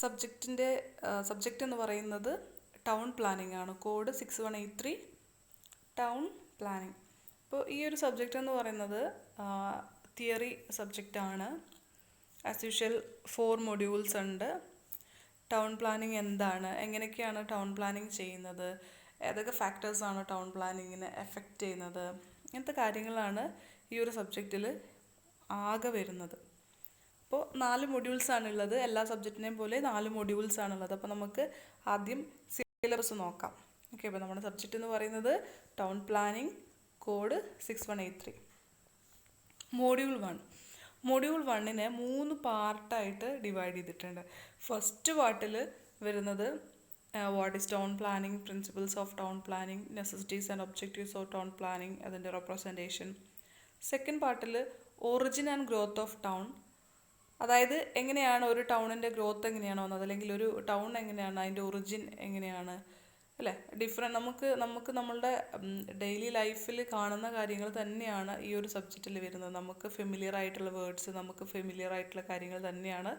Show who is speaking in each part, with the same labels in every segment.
Speaker 1: Subject എന്ന് പറയുന്നത് town planning ആണ്. Code 6183 town planning. അപ്പോൾ ഈ ഒരു സബ്ജക്റ്റ് എന്ന് പറയുന്നത് തിയറി സബ്ജക്റ്റാണ്. ആസ് യൂഷ്വൽ 4 മൊഡ്യൂൾസ് ഉണ്ട്. ടൗൺ പ്ലാനിങ് എന്താണ്, എങ്ങനെയൊക്കെയാണ് ടൗൺ പ്ലാനിങ് ചെയ്യുന്നത്, ഏതൊക്കെ ഫാക്ടേഴ്സാണ് ടൗൺ പ്ലാനിങ്ങിനെ എഫക്റ്റ് ചെയ്യുന്നത്, ഇങ്ങനത്തെ കാര്യങ്ങളാണ് ഈ ഒരു സബ്ജക്റ്റിൽ ആകെ വരുന്നത്. അപ്പോൾ 4 മൊഡ്യൂൾസാണുള്ളത്. എല്ലാ സബ്ജക്റ്റിനെയും പോലെ 4 മൊഡ്യൂൾസാണുള്ളത്. അപ്പോൾ നമുക്ക് ആദ്യം സിലബസ് നോക്കാം. ഓക്കെ, അപ്പോൾ നമ്മുടെ സബ്ജക്റ്റ് എന്ന് പറയുന്നത് ടൗൺ പ്ലാനിങ്, കോഡ് 6183. മൊഡ്യൂൾ 1നെ 3 പാർട്ടായിട്ട് ഡിവൈഡ് ചെയ്തിട്ടുണ്ട്. ഫസ്റ്റ് പാർട്ടിൽ വരുന്നത് what is town planning, principles of town planning, necessities and objectives of town planning, അതിൻ്റെ റെപ്രസെൻറ്റേഷൻ. സെക്കൻഡ് പാർട്ടിൽ origin and growth of town, അതായത് എങ്ങനെയാണ് ഒരു ടൗണിൻ്റെ ഗ്രോത്ത് എങ്ങനെയാണ് വന്നത്, അല്ലെങ്കിൽ ഒരു ടൗൺ എങ്ങനെയാണ്, അതിൻ്റെ ഒറിജിൻ എങ്ങനെയാണ്, അല്ലേ. നമുക്ക് നമ്മളുടെ ഡെയിലി ലൈഫിൽ കാണുന്ന കാര്യങ്ങൾ തന്നെയാണ് ഈ ഒരു സബ്ജക്റ്റിൽ വരുന്നത്. നമുക്ക് ഫെമിലിയർ ആയിട്ടുള്ള വേർഡ്സ്, നമുക്ക് ഫെമിലിയർ ആയിട്ടുള്ള കാര്യങ്ങൾ തന്നെയാണ്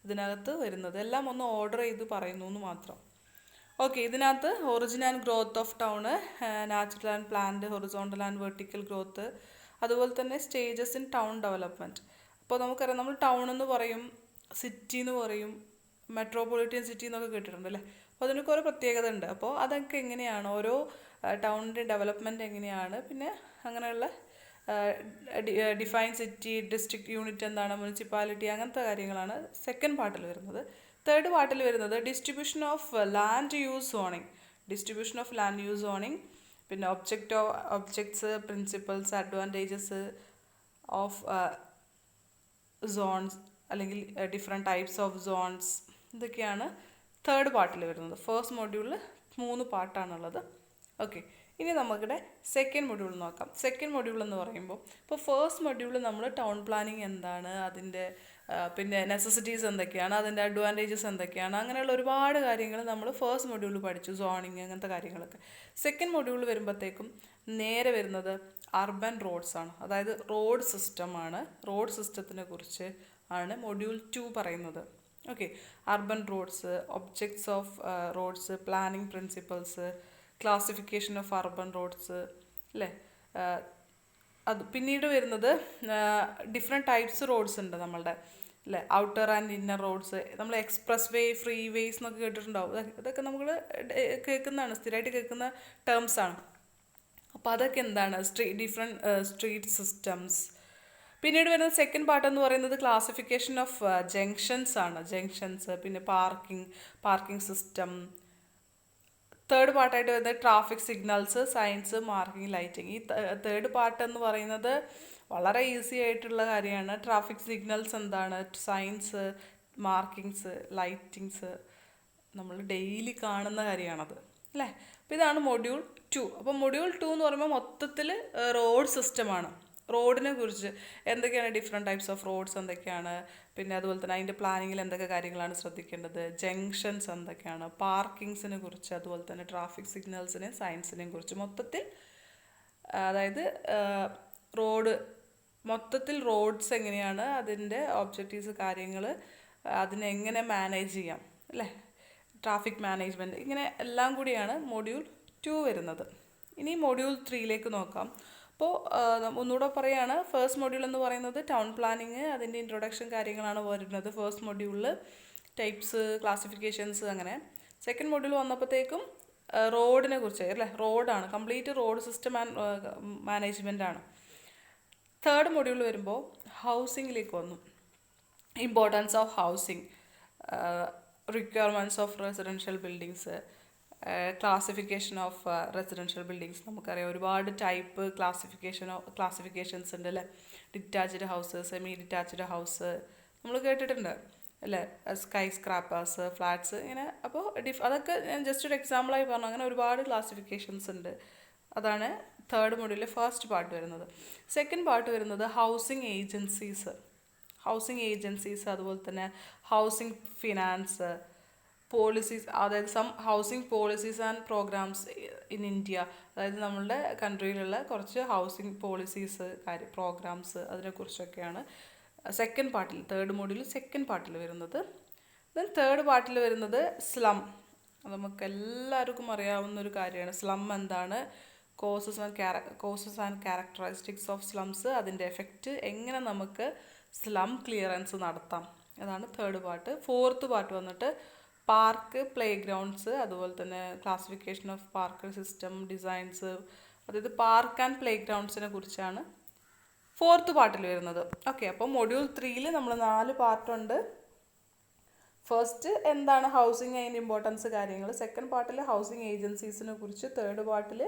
Speaker 1: ഇതിനകത്ത് വരുന്നത്. എല്ലാം ഒന്ന് ഓർഡർ ചെയ്ത് പറയുന്നു എന്ന് മാത്രം. ഓക്കെ, ഇതിനകത്ത് origin and growth of town, natural and plant, horizontal and vertical growth, അതുപോലെ തന്നെ സ്റ്റേജസ് ഇൻ ടൗൺ ഡെവലപ്മെൻറ്റ്. അപ്പോൾ നമുക്കറിയാം, നമ്മൾ ടൗൺ എന്ന് പറയും, സിറ്റി എന്ന് പറയും, മെട്രോപൊളിറ്റൻ സിറ്റി എന്നൊക്കെ കേട്ടിട്ടുണ്ട് അല്ലേ. അപ്പോൾ അതിനൊക്കെ ഓരോ പ്രത്യേകത ഉണ്ട്. അപ്പോൾ അതൊക്കെ എങ്ങനെയാണ്, ഓരോ ടൗണിൻ്റെ ഡെവലപ്മെൻറ്റ് എങ്ങനെയാണ്, പിന്നെ അങ്ങനെയുള്ള ഡിഫൈൻ സിറ്റി, ഡിസ്ട്രിക്ട് യൂണിറ്റ് എന്താണ്, മുനിസിപ്പാലിറ്റി, അങ്ങനത്തെ കാര്യങ്ങളാണ് സെക്കൻഡ് പാർട്ടിൽ വരുന്നത്. തേർഡ് പാർട്ടിൽ വരുന്നത് distribution of land use zoning, പിന്നെ objects, principles, advantages of zones, അല്ലെങ്കിൽ ഡിഫറെൻറ്റ് ടൈപ്സ് ഓഫ് സോൺസ്, ഇതൊക്കെയാണ് തേർഡ് പാർട്ടിൽ വരുന്നത്. ഫസ്റ്റ് മൊഡ്യൂളിൽ 3 പാർട്ടാണുള്ളത്. ഓക്കെ, ഇനി നമുക്കിവിടെ സെക്കൻഡ് മൊഡ്യൂൾ നോക്കാം. സെക്കൻഡ് മൊഡ്യൂൾ എന്ന് പറയുമ്പോൾ, ഇപ്പോൾ ഫസ്റ്റ് മൊഡ്യൂളിൽ നമ്മൾ ടൗൺ പ്ലാനിങ് എന്താണ്, അതിൻ്റെ പിന്നെ നെസസിറ്റീസ് എന്തൊക്കെയാണ്, അതിൻ്റെ അഡ്വാൻറ്റേജസ് എന്തൊക്കെയാണ്, അങ്ങനെയുള്ള ഒരുപാട് കാര്യങ്ങൾ നമ്മൾ ഫസ്റ്റ് മൊഡ്യൂളിൽ പഠിച്ചു, സോണിങ് അങ്ങനത്തെ കാര്യങ്ങളൊക്കെ. സെക്കൻഡ് മൊഡ്യൂളിൽ വരുമ്പോഴത്തേക്കും നേരെ വരുന്നത് അർബൻ റോഡ്സ് ആണ്, അതായത് റോഡ് സിസ്റ്റമാണ്. റോഡ് സിസ്റ്റത്തിനെ കുറിച്ച് ആണ് മൊഡ്യൂൾ 2 പറയുന്നത്. Okay, urban roads, objects of roads, planning principles, classification of urban roads, അല്ലേ. അത് പിന്നീട് വരുന്നത് ഡിഫറെൻറ്റ് ടൈപ്സ് റോഡ്സ് ഉണ്ട് നമ്മളുടെ, അല്ലേ. ഔട്ടർ ആൻഡ് ഇന്നർ റോഡ്സ്, നമ്മൾ എക്സ്പ്രസ് വേ, ഫ്രീ വേസ് എന്നൊക്കെ കേട്ടിട്ടുണ്ടാവും. ഇതൊക്കെ നമ്മൾ കേൾക്കുന്നതാണ്, സ്ഥിരമായിട്ട് കേൾക്കുന്ന ടേംസാണ്. അപ്പോൾ അതൊക്കെ എന്താണ്, ഡിഫറെൻറ്റ് സ്ട്രീറ്റ് സിസ്റ്റംസ്. പിന്നീട് വരുന്ന സെക്കൻഡ് പാർട്ട് എന്ന് പറയുന്നത് ക്ലാസിഫിക്കേഷൻ ഓഫ് ജംഗ്ഷൻസ് ആണ്. ജംഗ്ഷൻസ്, പിന്നെ പാർക്കിംഗ് സിസ്റ്റം. തേർഡ് പാർട്ടായിട്ട് വരുന്നത് traffic signals, science, marking, lighting. ഈ തേർഡ് പാർട്ട് എന്ന് പറയുന്നത് വളരെ ഈസി ആയിട്ടുള്ള കാര്യമാണ്. ട്രാഫിക് സിഗ്നൽസ് എന്താണ്, സയൻസ്, മാർക്കിങ്സ്, ലൈറ്റിങ്സ്, നമ്മൾ ഡെയിലി കാണുന്ന കാര്യമാണത്, അല്ലേ. അപ്പോൾ ഇതാണ് മൊഡ്യൂൾ 2. അപ്പോൾ മൊഡ്യൂൾ 2 എന്ന് പറയുമ്പോൾ മൊത്തത്തിൽ റോഡ് സിസ്റ്റമാണ്. റോഡിനെ കുറിച്ച് എന്തൊക്കെയാണ്, ഡിഫറെൻറ്റ് ടൈപ്സ് ഓഫ് റോഡ്സ് എന്തൊക്കെയാണ്, പിന്നെ അതുപോലെ തന്നെ അതിൻ്റെ പ്ലാനിങ്ങിൽ എന്തൊക്കെ കാര്യങ്ങളാണ് ശ്രദ്ധിക്കേണ്ടത്, ജംഗ്ഷൻസ് എന്തൊക്കെയാണ്, പാർക്കിങ്സിനെ കുറിച്ച്, അതുപോലെ തന്നെ ട്രാഫിക് സിഗ്നൽസിനെയും സയൻസിനെയും കുറിച്ച് മൊത്തത്തിൽ, അതായത് മൊത്തത്തിൽ റോഡ്സ് എങ്ങനെയാണ്, അതിൻ്റെ ഒബ്ജക്റ്റീവ്സ്, കാര്യങ്ങൾ, അതിനെങ്ങനെ മാനേജ് ചെയ്യാം, അല്ലേ. ട്രാഫിക് മാനേജ്മെൻറ്റ്, ഇങ്ങനെ എല്ലാം കൂടിയാണ് മൊഡ്യൂൾ 2 വരുന്നത്. ഇനി മൊഡ്യൂൾ 3ലേക്ക് നോക്കാം. അപ്പോൾ ഒന്നുകൂടെ പറയുകയാണ്, ഫസ്റ്റ് മൊഡ്യൂൾ എന്ന് പറയുന്നത് ടൗൺ പ്ലാനിങ്, അതിൻ്റെ ഇൻട്രൊഡക്ഷൻ കാര്യങ്ങളാണ് വരുന്നത് ഫസ്റ്റ് മൊഡ്യൂളിൽ, ടൈപ്സ്, ക്ലാസിഫിക്കേഷൻസ്, അങ്ങനെ. സെക്കൻഡ് മൊഡ്യൂൾ വന്നപ്പോഴത്തേക്കും റോഡിനെ കുറിച്ച്, അല്ലേ. റോഡാണ്, complete road system and management ആണ്. തേർഡ് മൊഡ്യൂൾ വരുമ്പോൾ ഹൗസിങ്ങിലേക്ക് വന്നു. Importance of housing, requirements of residential buildings, classification of residential buildings. നമുക്കറിയാം ഒരുപാട് ടൈപ്പ് ക്ലാസിഫിക്കേഷൻസ് ഉണ്ട്, അല്ലേ. Detached house, semi detached house നമ്മൾ കേട്ടിട്ടുണ്ട്, അല്ലേ. സ്കൈ സ്ക്രാപ്പേഴ്സ്, ഫ്ലാറ്റ്സ്, ഇങ്ങനെ. അപ്പോൾ അതൊക്കെ ഞാൻ ജസ്റ്റ് ഒരു എക്സാമ്പിളായി പറഞ്ഞു. അങ്ങനെ ഒരുപാട് ക്ലാസിഫിക്കേഷൻസ് ഉണ്ട്. അതാണ് തേർഡ് മൊഡ്യൂളിലെ ഫസ്റ്റ് പാർട്ട് വരുന്നത്. സെക്കൻഡ് പാർട്ട് വരുന്നത് ഹൗസിംഗ് ഏജൻസീസ്, അതുപോലെ തന്നെ ഹൗസിംഗ് ഫിനാൻസ്, പോളിസീസ്, അതായത് some housing policies and programmes in India, അതായത് നമ്മളുടെ കൺട്രിയിലുള്ള കുറച്ച് ഹൗസിംഗ് പോളിസീസ്, പ്രോഗ്രാംസ്, അതിനെക്കുറിച്ചൊക്കെയാണ് സെക്കൻഡ് പാർട്ടിൽ, തേർഡ് മൊഡ്യൂളിൽ സെക്കൻഡ് പാർട്ടിൽ വരുന്നത്. ദെൻ തേർഡ് പാർട്ടിൽ വരുന്നത് സ്ലം. നമുക്ക് എല്ലാവർക്കും അറിയാവുന്ന ഒരു കാര്യമാണ് സ്ലം എന്താണ്, causes and characteristics of slums, അതിൻ്റെ എഫക്റ്റ്, എങ്ങനെ നമുക്ക് സ്ലം ക്ലിയറൻസ് നടത്താം, അതാണ് തേർഡ് പാർട്ട്. ഫോർത്ത് പാർട്ട് വന്നിട്ട് പാർക്ക്, പ്ലേ ഗ്രൗണ്ട്സ്, അതുപോലെ തന്നെ classification of park system designs, അതായത് പാർക്ക് ആൻഡ് പ്ലേ ഗ്രൗണ്ട്സിനെ കുറിച്ചാണ് ഫോർത്ത് പാർട്ടിൽ വരുന്നത്. ഓക്കെ, അപ്പോൾ മൊഡ്യൂൾ 3യിൽ നമ്മൾ 4 പാർട്ടുണ്ട്. ഫസ്റ്റ് എന്താണ് ഹൗസിങ് അതിൻ്റെ ഇമ്പോർട്ടൻസ് കാര്യങ്ങൾ, സെക്കൻഡ് പാർട്ടിൽ ഹൗസിങ് ഏജൻസീസിനെ കുറിച്ച്, തേർഡ് പാർട്ടിൽ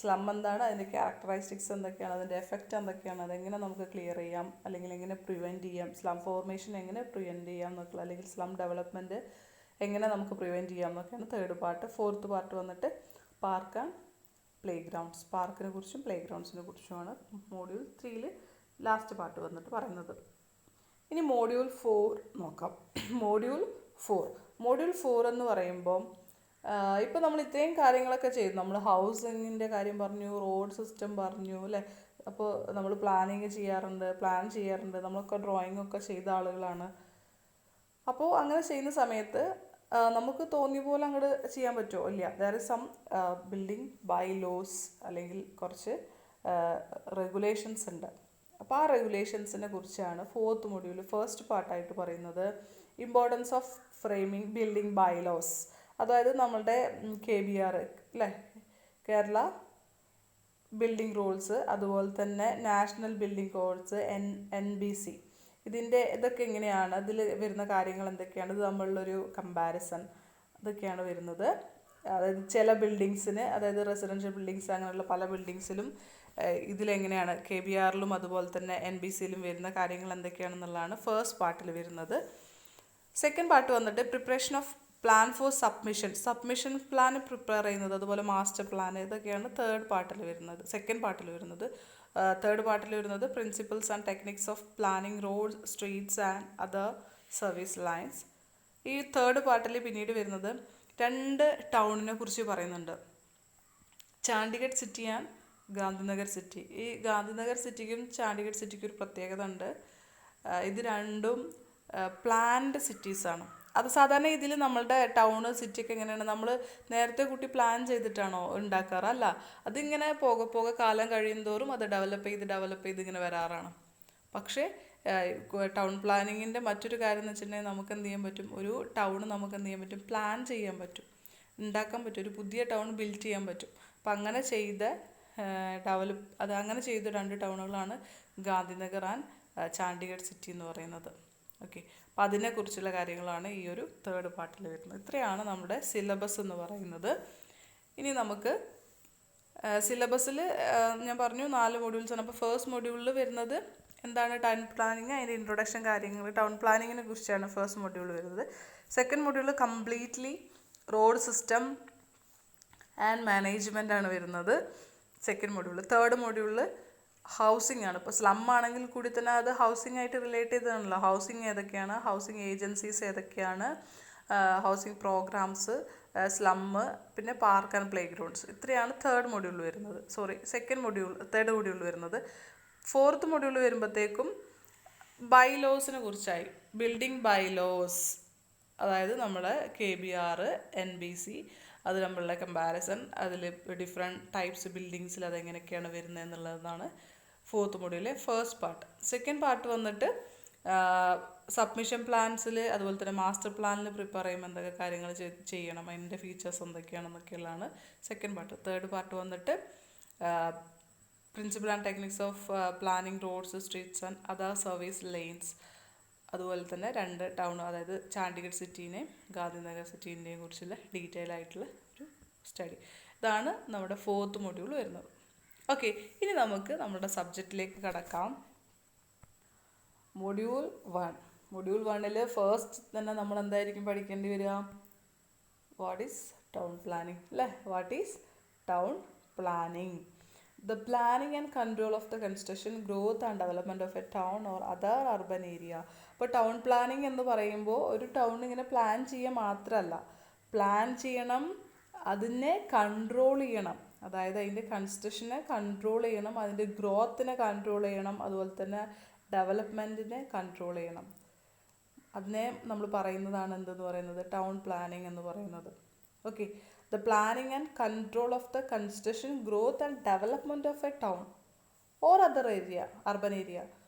Speaker 1: സ്ലം എന്താണ്, അതിൻ്റെ ക്യാരക്ടറിസ്റ്റിക്സ് എന്തൊക്കെയാണ്, അതിൻ്റെ എഫക്റ്റ് എന്തൊക്കെയാണ്, അതെങ്ങനെ നമുക്ക് ക്ലിയർ ചെയ്യാം അല്ലെങ്കിൽ എങ്ങനെ പ്രിവെൻറ്റ് ചെയ്യാം, സ്ലം ഫോർമേഷൻ എങ്ങനെ പ്രിവെൻറ്റ് ചെയ്യാം എന്നൊക്കെ, അല്ലെങ്കിൽ സ്ലം ഡെവലപ്മെൻറ്റ് എങ്ങനെ നമുക്ക് പ്രിവെൻറ്റ് ചെയ്യാം എന്നൊക്കെയാണ് തേർഡ് പാർട്ട്. ഫോർത്ത് പാർട്ട് വന്നിട്ട് പാർക്ക് ആൻഡ് പ്ലേ ഗ്രൗണ്ട്സ്, പാർക്കിനെ കുറിച്ചും പ്ലേ ഗ്രൗണ്ട്സിനെ കുറിച്ചുമാണ് മോഡ്യൂൾ 3യിൽ ലാസ്റ്റ് പാർട്ട് വന്നിട്ട് പറയുന്നത്. ഇനി മോഡ്യൂൾ 4 നോക്കാം. മോഡ്യൂൾ 4 എന്ന് പറയുമ്പോൾ ഇപ്പോൾ നമ്മൾ ഇത്രയും കാര്യങ്ങളൊക്കെ ചെയ്തു. നമ്മൾ ഹൗസിങ്ങിൻ്റെ കാര്യം പറഞ്ഞു, റോഡ് സിസ്റ്റം പറഞ്ഞു അല്ലേ. അപ്പോൾ നമ്മൾ പ്ലാൻ ചെയ്യാറുണ്ട്, നമ്മളൊക്കെ ഡ്രോയിങ് ഒക്കെ ചെയ്ത ആളുകളാണ്. അപ്പോൾ അങ്ങനെ ചെയ്യുന്ന സമയത്ത് നമുക്ക് തോന്നിയ പോലെ അങ്ങോട്ട് ചെയ്യാൻ പറ്റുമോ? ഇല്ല. There is some building bylaws, അല്ലെങ്കിൽ കുറച്ച് റെഗുലേഷൻസ് ഉണ്ട്. അപ്പോൾ ആ റെഗുലേഷൻസിനെ കുറിച്ചാണ് ഫോർത്ത് മൊഡ്യൂൾ ഫസ്റ്റ് പാർട്ടായിട്ട് പറയുന്നത്. Importance of framing building bylaws, അതായത് നമ്മളുടെ KBR അല്ലേ, കേരള ബിൽഡിംഗ് റൂൾസ്, അതുപോലെ തന്നെ നാഷണൽ ബിൽഡിംഗ് കോഡ്സ്, NBC, ഇതൊക്കെ എങ്ങനെയാണ്, അതിൽ വരുന്ന കാര്യങ്ങൾ എന്തൊക്കെയാണ്, ഇത് തമ്മിലുള്ളൊരു കമ്പാരിസൺ, അതൊക്കെയാണ് വരുന്നത്. അതായത് ചില ബിൽഡിങ്സിന്, അതായത് റെസിഡൻഷ്യൽ ബിൽഡിങ്സ് അങ്ങനെയുള്ള പല ബിൽഡിങ്സിലും ഇതിലെങ്ങനെയാണ് KBRലും അതുപോലെ തന്നെ NBCയിലും വരുന്ന കാര്യങ്ങൾ എന്തൊക്കെയാണെന്നുള്ളതാണ് ഫസ്റ്റ് പാർട്ടിൽ വരുന്നത്. സെക്കൻഡ് പാർട്ട് വന്നിട്ട് preparation of plan for submission plan prepare ചെയ്യുന്നത്, അതുപോലെ മാസ്റ്റർ പ്ലാൻ, ഇതൊക്കെയാണ് തേർഡ് പാർട്ടിൽ വരുന്നത്. സെക്കൻഡ് പാർട്ടിൽ വരുന്നത്. തേർഡ് പാർട്ടിൽ വരുന്നത് principles and techniques of planning road, streets and other service lines. ഈ തേർഡ് പാർട്ടിൽ പിന്നീട് വരുന്നത് 2 ടൗണിനെ കുറിച്ച് പറയുന്നുണ്ട്, Chandigarh city and Gandhinagar city. ഈ ഗാന്ധിനഗർ സിറ്റിക്കും ചാണ്ഡിഗഡ് സിറ്റിക്കും ഒരു പ്രത്യേകത ഉണ്ട്. ഇത് രണ്ടും പ്ലാൻഡ് സിറ്റീസാണ്. അത് സാധാരണ ഇതിൽ നമ്മളുടെ ടൗണ് സിറ്റിയൊക്കെ എങ്ങനെയാണ്, നമ്മൾ നേരത്തെ കൂട്ടി പ്ലാൻ ചെയ്തിട്ടാണോ ഉണ്ടാക്കാറ്? അല്ല, അതിങ്ങനെ പോകെ കാലം കഴിയുന്തോറും അത് ഡെവലപ്പ് ചെയ്ത് ഇങ്ങനെ വരാറാണ്. പക്ഷേ ടൗൺ പ്ലാനിങ്ങിൻ്റെ മറ്റൊരു കാര്യം എന്ന് വെച്ചിട്ടുണ്ടെങ്കിൽ നമുക്ക് എന്ത് ചെയ്യാൻ പറ്റും, ഒരു ടൗൺ നമുക്ക് എന്ത് ചെയ്യാൻ പറ്റും, പ്ലാൻ ചെയ്യാൻ പറ്റും, ഉണ്ടാക്കാൻ പറ്റും, ഒരു പുതിയ ടൗൺ ബിൽഡ് ചെയ്യാൻ പറ്റും. അപ്പം അങ്ങനെ ചെയ്ത അങ്ങനെ ചെയ്ത 2 ടൗണുകളാണ് ഗാന്ധിനഗർ ആൻഡ് ചാണ്ഡിഗഡ് സിറ്റി എന്ന് പറയുന്നത്. ഓക്കെ, അപ്പം അതിനെക്കുറിച്ചുള്ള കാര്യങ്ങളാണ് ഈ ഒരു തേർഡ് പാർട്ടിൽ വരുന്നത്. ഇത്രയാണ് നമ്മുടെ സിലബസ് എന്ന് പറയുന്നത്. ഇനി നമുക്ക് സിലബസിൽ ഞാൻ പറഞ്ഞു 4 മൊഡ്യൂൾസാണ്. അപ്പോൾ ഫസ്റ്റ് മൊഡ്യൂളിൽ വരുന്നത് എന്താണ്, ടൗൺ പ്ലാനിങ്, അതിൻ്റെ ഇൻട്രൊഡക്ഷൻ കാര്യങ്ങൾ, ടൗൺ പ്ലാനിങ്ങിനെ കുറിച്ചാണ് ഫസ്റ്റ് മൊഡ്യൂൾ വരുന്നത്. Second module completely road system and management ആണ് വരുന്നത് സെക്കൻഡ് മൊഡ്യൂൾ. തേർഡ് മൊഡ്യൂളിൽ ഹൗസിംഗ് ആണ്. ഇപ്പോൾ സ്ലം ആണെങ്കിൽ കൂടി തന്നെ അത് ഹൗസിംഗ് ആയിട്ട് റിലേറ്റ് ചെയ്തതാണല്ലോ. ഹൗസിംഗ് ഏതൊക്കെയാണ്, ഹൗസിംഗ് ഏജൻസീസ് ഏതൊക്കെയാണ്, ഹൗസിംഗ് പ്രോഗ്രാംസ്, സ്ലമ്മ്, പിന്നെ പാർക്ക് ആൻഡ് പ്ലേ ഗ്രൗണ്ട്സ്. ഇത്രയാണ് തേർഡ് മൊഡ്യൂൾ വരുന്നത്. തേർഡ് മൊഡ്യൂൾ വരുന്നത്. ഫോർത്ത് മൊഡ്യൂൾ വരുമ്പോഴത്തേക്കും ബൈലോസിനെ കുറിച്ചായി. ബിൽഡിംഗ് ബൈലോസ്, അതായത് നമ്മുടെ KBR, NBC, അത് തമ്മിലുള്ള കമ്പാരിസൺ, അതിൽ ഡിഫറെൻറ്റ് ടൈപ്സ് ബിൽഡിങ്സിൽ അതെങ്ങനെയൊക്കെയാണ് വരുന്നത് എന്നുള്ളതാണ് ഫോർത്ത് മൊഡ്യൂളിലെ ഫസ്റ്റ് പാർട്ട്. സെക്കൻഡ് പാർട്ട് വന്നിട്ട് സബ്മിഷൻ പ്ലാൻസിൽ, അതുപോലെ തന്നെ മാസ്റ്റർ പ്ലാനിൽ പ്രിപ്പയർ ചെയ്യുമ്പോൾ എന്തൊക്കെ കാര്യങ്ങൾ ചെയ്യണം, അതിൻ്റെ ഫീച്ചേഴ്സ് എന്തൊക്കെയാണെന്നൊക്കെയുള്ളതാണ് സെക്കൻഡ് പാർട്ട്. തേർഡ് പാർട്ട് വന്നിട്ട് principle and techniques of planning roads, streets and other service lines, അതുപോലെ തന്നെ 2 ടൗൺ, അതായത് ചാണ്ഡിഗഡ് സിറ്റീനെയും ഗാന്ധിനഗർ സിറ്റീനെയും കുറിച്ചുള്ള ഡീറ്റെയിൽ ആയിട്ടുള്ള ഒരു സ്റ്റഡി. ഇതാണ് നമ്മുടെ ഫോർത്ത് മൊഡ്യൂൾ വരുന്നത്. ഓക്കെ, ഇനി നമുക്ക് നമ്മുടെ സബ്ജക്റ്റിലേക്ക് കടക്കാം. മൊഡ്യൂൾ 1ൽ ഫസ്റ്റ് തന്നെ നമ്മൾ എന്തായിരിക്കും പഠിക്കേണ്ടി വരിക, വാട്ട് ഈസ് ടൗൺ പ്ലാനിങ് അല്ലേ. What is town planning? The planning and control of the construction, growth and development of a town or other urban area. അപ്പോൾ ടൗൺ പ്ലാനിങ് എന്ന് പറയുമ്പോൾ ഒരു ടൗൺ ഇങ്ങനെ പ്ലാൻ ചെയ്യുക മാത്രമല്ല, പ്ലാൻ ചെയ്യണം, അതിനെ കൺട്രോൾ ചെയ്യണം, അതായത് അതിൻ്റെ കൺസ്ട്രക്ഷനെ കൺട്രോൾ ചെയ്യണം, അതിൻ്റെ ഗ്രോത്തിനെ കൺട്രോൾ ചെയ്യണം, അതുപോലെ തന്നെ ഡെവലപ്മെൻറ്റിനെ കൺട്രോൾ ചെയ്യണം. അതിനെ നമ്മൾ പറയുന്നതാണ് എന്തെന്ന് പറയുന്നത്, ടൗൺ പ്ലാനിങ് എന്ന് പറയുന്നത്. Okay, the planning and control of the construction growth and development of A town or other area, urban area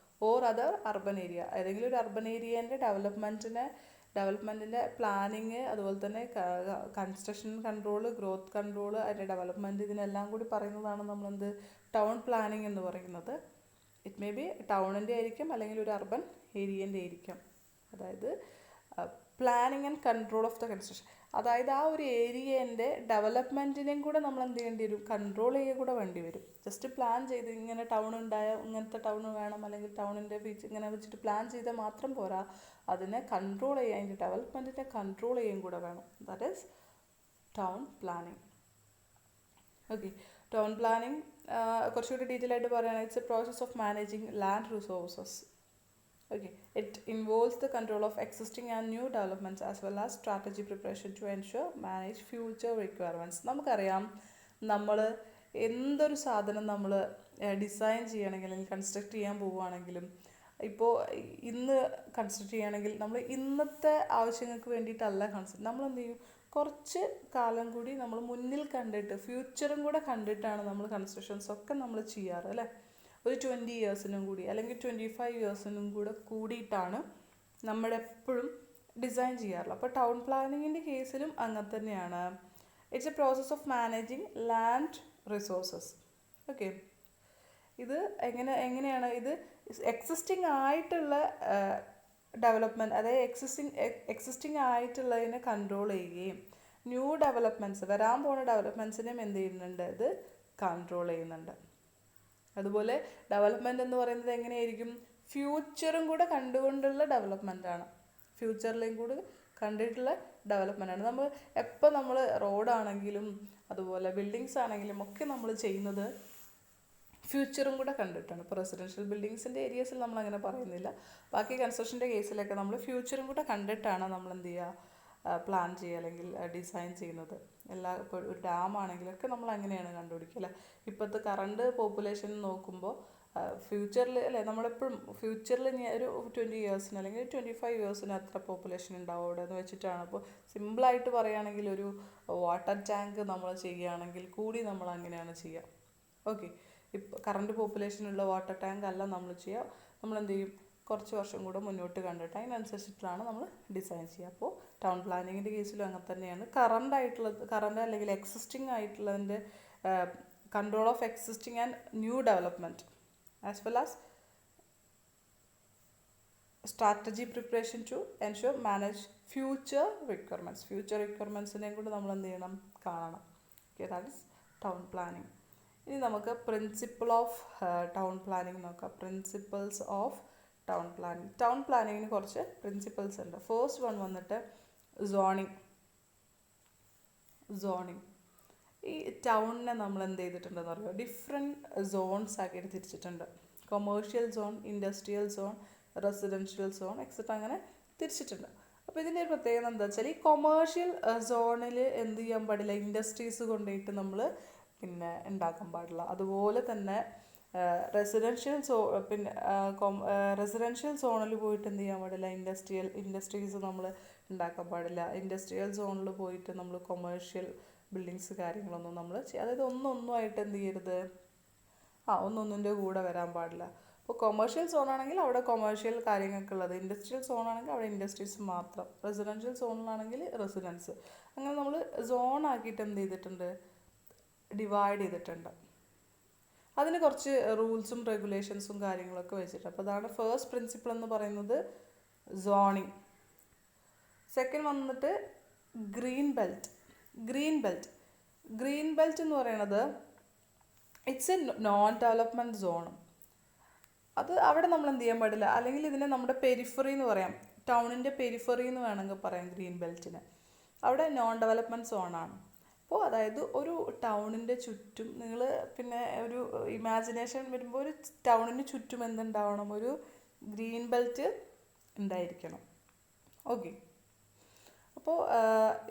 Speaker 1: or other urban area. ഏതെങ്കിലും ഒരു അർബൻ ഏരിയേൻ്റെ ഡെവലപ്മെൻറ്റിൻ്റെ പ്ലാനിങ്, അതുപോലെ തന്നെ കൺസ്ട്രക്ഷൻ കൺട്രോൾ, ഗ്രോത്ത് കൺട്രോൾ, അതിൻ്റെ development, ഇതിനെല്ലാം കൂടി പറയുന്നതാണ് നമ്മളെന്ത്, ടൗൺ പ്ലാനിങ് എന്ന് പറയുന്നത്. ഇറ്റ് മേ ബി ടൗണിൻ്റെ ആയിരിക്കും, അല്ലെങ്കിൽ ഒരു അർബൻ ഏരിയൻ്റെ ആയിരിക്കും. അതായത് planning and control of the construction, അതായത് ആ ഒരു ഏരിയേൻ്റെ ഡെവലപ്മെൻറ്റിനെയും കൂടെ നമ്മൾ എന്ത് ചെയ്യേണ്ടി വരും, കൺട്രോൾ ചെയ്യുക കൂടെ വേണ്ടി വരും. ജസ്റ്റ് പ്ലാൻ ചെയ്ത് ഇങ്ങനെ ടൗൺ ഉണ്ടായ ഇങ്ങനത്തെ ടൗൺ വേണം, അല്ലെങ്കിൽ ടൗണിൻ്റെ ഫീച്ചർ ഇങ്ങനെ വെച്ചിട്ട് പ്ലാൻ ചെയ്താൽ മാത്രം പോരാ, അതിനെ കൺട്രോൾ ചെയ്യാൻ, അതിൻ്റെ ഡെവലപ്മെൻറ്റിനെ കൺട്രോൾ ചെയ്യുകയും കൂടെ വേണം. That is town planning. Okay, town planning കുറച്ചുകൂടി ഡീറ്റെയിൽ ആയിട്ട് പറയുകയാണെങ്കിൽ it's A process of managing land resources. Okay, it involves the control of existing and new developments as well as strategy preparation to ensure manage future requirements. നമുക്കറിയാം, നമ്മൾ എന്തൊരു സാധനം നമ്മൾ design ചെയ്യണമെങ്കിൽ അല്ലെങ്കിൽ കൺസ്ട്രക്ട് ചെയ്യാൻ പോവുകയാണെങ്കിലും, ഇപ്പോൾ ഇന്ന് കൺസ്ട്രക്ട് ചെയ്യുകയാണെങ്കിൽ നമ്മൾ ഇന്നത്തെ ആവശ്യങ്ങൾക്ക് വേണ്ടിയിട്ടല്ല നമ്മൾ എന്ത് ചെയ്യും, കുറച്ച് കാലം കൂടി നമ്മൾ മുന്നിൽ കണ്ടിട്ട് ഫ്യൂച്ചറും കൂടെ കണ്ടിട്ടാണ് നമ്മൾ കൺസ്ട്രക്ഷൻസ് ഒക്കെ നമ്മൾ ചെയ്യാറ് അല്ലേ. ഒരു 20 ഇയേഴ്സിനും കൂടി അല്ലെങ്കിൽ 25 ഇയേഴ്സിനും കൂടെ കൂടിയിട്ടാണ് നമ്മളെപ്പോഴും ഡിസൈൻ ചെയ്യാറുള്ളത്. അപ്പോൾ ടൗൺ പ്ലാനിങ്ങിൻ്റെ കേസിലും അങ്ങനെ തന്നെയാണ്. It's A process of managing land resources. Okay, ഇത് എങ്ങനെയാണ് ഇത് എക്സിസ്റ്റിംഗ് ആയിട്ടുള്ള ഡെവലപ്മെൻറ്റ്, അതായത് എക്സിസ്റ്റിംഗ് ആയിട്ടുള്ളതിനെ കൺട്രോൾ ചെയ്യുകയും ന്യൂ ഡെവലപ്മെൻറ്റ്സ്, വരാൻ പോകുന്ന ഡെവലപ്മെൻറ്റ്സിനെയും എന്ത് ചെയ്യുന്നുണ്ട്, ഇത് കൺട്രോൾ ചെയ്യുന്നുണ്ട്. അതുപോലെ ഡെവലപ്മെൻറ്റ് എന്ന് പറയുന്നത് എങ്ങനെയായിരിക്കും, ഫ്യൂച്ചറും കൂടെ കണ്ടുകൊണ്ടുള്ള ഡെവലപ്മെൻറ്റാണ്. ഫ്യൂച്ചറിലേയും കൂടി കണ്ടിട്ടുള്ള ഡെവലപ്മെൻറ്റാണ്. നമ്മൾ റോഡാണെങ്കിലും അതുപോലെ ബിൽഡിങ്സ് ആണെങ്കിലും ഒക്കെ നമ്മൾ ചെയ്യുന്നത് ഫ്യൂച്ചറും കൂടെ കണ്ടിട്ടാണ്. ഇപ്പോൾ റെസിഡൻഷ്യൽ ബിൽഡിങ്സിൻ്റെ ഏരിയസിൽ നമ്മൾ അങ്ങനെ പറയുന്നില്ല. ബാക്കി കൺസ്ട്രക്ഷൻ്റെ കേസിലൊക്കെ നമ്മൾ ഫ്യൂച്ചറും കൂടെ കണ്ടിട്ടാണ് നമ്മൾ എന്ത് ചെയ്യുക, പ്ലാൻ ചെയ്യുക അല്ലെങ്കിൽ ഡിസൈൻ ചെയ്യുന്നത്. ഇപ്പോൾ ഒരു ഡാം ആണെങ്കിലൊക്കെ നമ്മൾ അങ്ങനെയാണ് കണ്ടുപിടിക്കുക അല്ലേ. ഇപ്പോഴത്തെ കറണ്ട് പോപ്പുലേഷൻ നോക്കുമ്പോൾ ഫ്യൂച്ചറിൽ അല്ലേ, നമ്മളെപ്പോഴും ഫ്യൂച്ചറിൽ ഒരു 20 ഇയേഴ്സിന് അല്ലെങ്കിൽ 25 ഇയേഴ്സിന് എത്ര പോപ്പുലേഷൻ ഉണ്ടാവും അവിടെ എന്ന് വെച്ചിട്ടാണ്. അപ്പോൾ സിമ്പിളായിട്ട് പറയുകയാണെങ്കിൽ ഒരു വാട്ടർ ടാങ്ക് നമ്മൾ ചെയ്യുകയാണെങ്കിൽ കൂടി നമ്മൾ അങ്ങനെയാണ് ചെയ്യുക. ഓക്കെ, ഇപ്പോൾ കറണ്ട് പോപ്പുലേഷനുള്ള വാട്ടർ ടാങ്ക് അല്ല നമ്മൾ ചെയ്യുക. നമ്മൾ എന്ത് ചെയ്യും, കുറച്ച് വർഷം കൂടെ മുന്നോട്ട് കണ്ടിട്ട് അതിനനുസരിച്ചിട്ടാണ് നമ്മൾ ഡിസൈൻ ചെയ്യുക. അപ്പോൾ ടൗൺ പ്ലാനിങ്ങിൻ്റെ കേസിലും അങ്ങനെ തന്നെയാണ്. കറണ്ട് അല്ലെങ്കിൽ എക്സിസ്റ്റിംഗ് ആയിട്ടുള്ളതിൻ്റെ control of existing and new development as well as strategy preparation to ensure manage future റിക്വയർമെൻറ്റ്സിനെയും കൂടെ നമ്മൾ എന്ത് ചെയ്യണം, കാണണം. Okay, that is town planning. ഇനി നമുക്ക് പ്രിൻസിപ്പിൾ ഓഫ് ടൗൺ പ്ലാനിങ് നോക്കാം. Principles of town planning. Town പ്ലാനിങ്ങിന് കുറച്ച് പ്രിൻസിപ്പിൾസ് ഉണ്ട്. ഫസ്റ്റ് വൺ വന്നിട്ട് സോണിങ്. ഈ ടൗണിനെ നമ്മൾ എന്ത് ചെയ്തിട്ടുണ്ടെന്ന് പറയുക, ഡിഫറെൻറ്റ് സോൺസ് ആക്കിയിട്ട് തിരിച്ചിട്ടുണ്ട്. Commercial zone, industrial zone, residential zone etcetera അങ്ങനെ തിരിച്ചിട്ടുണ്ട്. അപ്പോൾ ഇതിൻ്റെ ഒരു പ്രത്യേകത എന്താ വെച്ചാൽ, ഈ കൊമേഴ്ഷ്യൽ സോണിൽ എന്ത് ചെയ്യാൻ പാടില്ല, ഇൻഡസ്ട്രീസ് കൊണ്ടുപോയിട്ട് നമ്മൾ പിന്നെ ഉണ്ടാക്കാൻ പാടില്ല. അതുപോലെ തന്നെ റെസിഡൻഷ്യൽ സോണിൽ പോയിട്ട് എന്ത് ചെയ്യാൻ പാടില്ല, ഇൻഡസ്ട്രീസ് നമ്മൾ ഉണ്ടാക്കാൻ പാടില്ല. ഇൻഡസ്ട്രിയൽ സോണിൽ പോയിട്ട് നമ്മൾ കൊമേഴ്ഷ്യൽ ബിൽഡിങ്സ് കാര്യങ്ങളൊന്നും നമ്മൾ അതായത് ഒന്നൊന്നുമായിട്ട് എന്ത് ചെയ്യരുത്, ഒന്നൊന്നിൻ്റെ കൂടെ വരാൻ പാടില്ല. അപ്പോൾ കൊമേഴ്ഷ്യൽ സോണാണെങ്കിൽ അവിടെ കൊമേഴ്ഷ്യൽ കാര്യങ്ങൾക്ക് ഉള്ളത്, ഇൻഡസ്ട്രിയൽ സോണാണെങ്കിൽ അവിടെ ഇൻഡസ്ട്രീസ് മാത്രം, റെസിഡൻഷ്യൽ സോണിലാണെങ്കിൽ റെസിഡൻസ്, അങ്ങനെ നമ്മൾ സോണാക്കിയിട്ട് എന്ത് ചെയ്തിട്ടുണ്ട്, ഡിവൈഡ് ചെയ്തിട്ടുണ്ട്. അതിന് കുറച്ച് റൂൾസും റെഗുലേഷൻസും കാര്യങ്ങളൊക്കെ വെച്ചിട്ട്. അപ്പോൾ അതാണ് ഫസ്റ്റ് പ്രിൻസിപ്പിൾ എന്ന് പറയുന്നത്, സോണിങ്. സെക്കൻഡ് വന്നിട്ട് ഗ്രീൻ ബെൽറ്റ് എന്ന് പറയുന്നത് it's A non development zone. അത് അവിടെ നമ്മൾ എന്ത് ചെയ്യാൻ പാടില്ല, അല്ലെങ്കിൽ ഇതിനെ നമ്മുടെ പെരിഫറി എന്ന് പറയാം, ടൗണിൻ്റെ പെരിഫറി എന്ന് വേണമെങ്കിൽ പറയാം ഗ്രീൻ ബെൽറ്റിന്. അവിടെ നോൺ ഡെവലപ്മെൻറ്റ് സോണാണ്. അപ്പോൾ അതായത് ഒരു ടൗണിൻ്റെ ചുറ്റും നിങ്ങൾ പിന്നെ ഒരു ഇമാജിനേഷൻ വരുമ്പോൾ ഒരു ടൗണിന് ചുറ്റും എന്തുണ്ടാവണം, ഒരു ഗ്രീൻ ബെൽറ്റ് ഉണ്ടായിരിക്കണം. ഓക്കെ, അപ്പോൾ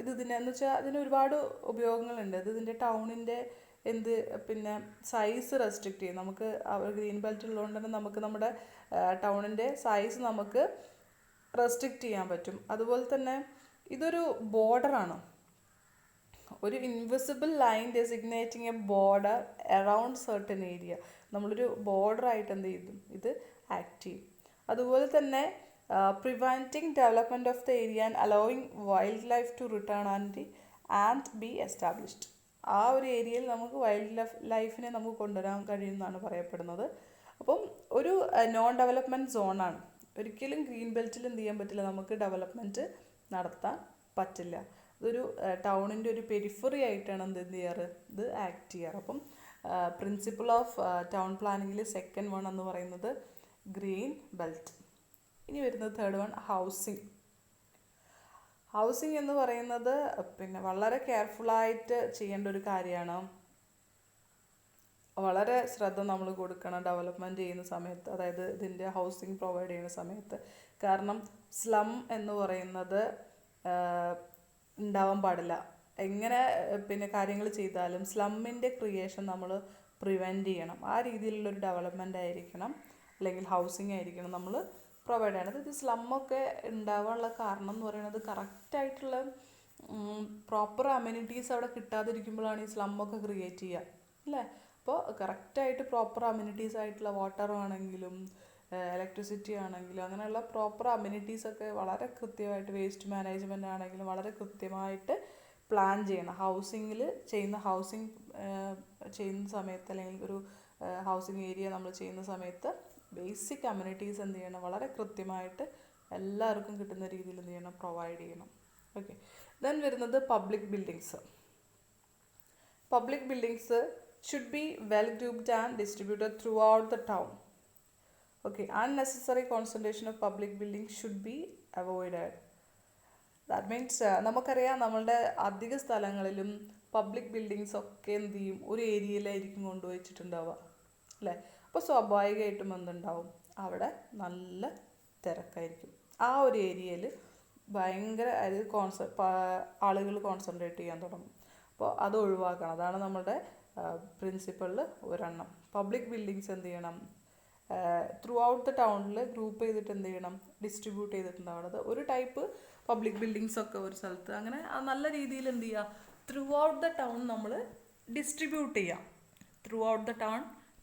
Speaker 1: ഇതിനെന്ന് വെച്ചാൽ അതിന് ഒരുപാട് ഉപയോഗങ്ങളുണ്ട്. ഇതിൻ്റെ ടൗണിൻ്റെ പിന്നെ സൈസ് റെസ്ട്രിക്റ്റ് ചെയ്യും. നമുക്ക് ഗ്രീൻ ബെൽറ്റ് ഉള്ളതുകൊണ്ട് തന്നെ നമുക്ക് നമ്മുടെ ടൗണിൻ്റെ സൈസ് നമുക്ക് റെസ്ട്രിക്റ്റ് ചെയ്യാൻ പറ്റും. അതുപോലെ തന്നെ ഇതൊരു ബോർഡറാണ്, ഒരു invisible line designating a border around certain area. നമ്മളൊരു ബോർഡറായിട്ട് എന്ത് ചെയ്യും, ഇത് ആക്ട് ചെയ്യും. അതുപോലെ തന്നെ preventing development of the area and allowing wildlife to return and be established. ആ ഒരു ഏരിയയിൽ നമുക്ക് വൈൽഡ് ലൈഫിനെ നമുക്ക് കൊണ്ടുവരാൻ കഴിയുമെന്നാണ് പറയപ്പെടുന്നത്. അപ്പം ഒരു നോൺ ഡെവലപ്മെൻറ്റ് സോണാണ്. ഒരിക്കലും ഗ്രീൻ ബെൽറ്റിൽ എന്ത് ചെയ്യാൻ പറ്റില്ല, നമുക്ക് ഡെവലപ്മെൻറ്റ് നടത്താൻ പറ്റില്ല. ഇതൊരു ടൗണിൻ്റെ ഒരു പെരിഫറി ആയിട്ടാണ് എന്ത് ചെയ്യാറ്, ഇത് ആക്ട് ചെയ്യാറ്. അപ്പം പ്രിൻസിപ്പിൾ ഓഫ് ടൗൺ പ്ലാനിങ്ങിൽ സെക്കൻഡ് വൺ എന്ന് പറയുന്നത് ഗ്രീൻ ബെൽറ്റ്. ഇനി വരുന്നത് തേർഡ് വൺ ഹൗസിങ്. ഹൗസിങ് എന്ന് പറയുന്നത് പിന്നെ വളരെ കെയർഫുള്ളായിട്ട് ചെയ്യേണ്ട ഒരു കാര്യമാണ്. വളരെ ശ്രദ്ധ നമ്മൾ കൊടുക്കണം ഡെവലപ്മെൻറ്റ് ചെയ്യുന്ന സമയത്ത്, അതായത് ഇതിൻ്റെ ഹൗസിങ് പ്രൊവൈഡ് ചെയ്യുന്ന സമയത്ത്. കാരണം സ്ലം എന്ന് പറയുന്നത് ഉണ്ടാവാൻ പാടില്ല. എങ്ങനെ പിന്നെ കാര്യങ്ങൾ ചെയ്താലും സ്ലമ്മിൻ്റെ ക്രിയേഷൻ നമ്മൾ പ്രിവെൻറ്റ് ചെയ്യണം. ആ രീതിയിലുള്ളൊരു ഡെവലപ്മെൻ്റ് ആയിരിക്കണം, അല്ലെങ്കിൽ ഹൗസിങ് ആയിരിക്കണം നമ്മൾ പ്രൊവൈഡ് ചെയ്യണത്. ഇത് സ്ലമ്മൊക്കെ ഉണ്ടാവാനുള്ള കാരണം എന്ന് പറയുന്നത് കറക്റ്റായിട്ടുള്ള പ്രോപ്പർ അമ്യൂണിറ്റീസ് അവിടെ കിട്ടാതിരിക്കുമ്പോഴാണ് ഈ സ്ലമ്മൊക്കെ ക്രിയേറ്റ് ചെയ്യുക, അല്ലേ? അപ്പോൾ കറക്റ്റായിട്ട് പ്രോപ്പർ അമ്യൂണിറ്റീസ് ആയിട്ടുള്ള വാട്ടർ ആണെങ്കിലും ഇലക്ട്രിസിറ്റി ആണെങ്കിലും അങ്ങനെയുള്ള പ്രോപ്പർ അമ്യൂണിറ്റീസൊക്കെ വളരെ കൃത്യമായിട്ട്, വേസ്റ്റ് മാനേജ്മെൻ്റ് ആണെങ്കിലും വളരെ കൃത്യമായിട്ട് പ്ലാൻ ചെയ്യണം. ഹൗസിങ്ങിൽ ഹൗസിങ് ചെയ്യുന്ന സമയത്ത്, അല്ലെങ്കിൽ ഒരു ഹൗസിങ് ഏരിയ നമ്മൾ ചെയ്യുന്ന സമയത്ത് ബേസിക് അമ്യൂണിറ്റീസ് എന്ത് ചെയ്യണം, വളരെ കൃത്യമായിട്ട് എല്ലാവർക്കും കിട്ടുന്ന രീതിയിൽ എന്ത് ചെയ്യണം, പ്രൊവൈഡ് ചെയ്യണം. ഓക്കെ. ദെൻ വരുന്നത് public buildings. Public buildings should be well grouped and distributed throughout the town. Okay, unnecessary concentration of public buildings should be avoided. That means നമുക്കറിയാം നമ്മളുടെ അധിക സ്ഥലങ്ങളിലും പബ്ലിക് ബിൽഡിങ്സ് ഒക്കെ എന്ത് ചെയ്യും, ഒരു ഏരിയയിലായിരിക്കും കൊണ്ടുവച്ചിട്ടുണ്ടാവുക, അല്ലേ? അപ്പോൾ സ്വാഭാവികമായിട്ടും എന്തുണ്ടാവും, അവിടെ നല്ല തിരക്കായിരിക്കും. ആ ഒരു ഏരിയയിൽ ഭയങ്കര ആളുകൾ കോൺസെൻട്രേറ്റ് ചെയ്യാൻ തുടങ്ങും. അപ്പോൾ അത് ഒഴിവാക്കണം. അതാണ് നമ്മുടെ പ്രിൻസിപ്പളിൽ ഒരെണ്ണം. പബ്ലിക് ബിൽഡിങ്സ് എന്ത് ചെയ്യണം, ത്രൂ ഔട്ട് ദ ടൗണിൽ ഗ്രൂപ്പ് ചെയ്തിട്ട് എന്ത് ചെയ്യണം, ഡിസ്ട്രിബ്യൂട്ട് ചെയ്തിട്ടുണ്ടാവുന്നത്. ഒരു ടൈപ്പ് പബ്ലിക് ബിൽഡിങ്സ് ഒക്കെ ഒരു സ്ഥലത്ത് അങ്ങനെ നല്ല രീതിയിൽ എന്ത് ചെയ്യുക, ത്രൂ ഔട്ട് ദ ടൗൺ നമ്മൾ ഡിസ്ട്രിബ്യൂട്ട് ചെയ്യാം. Through out the town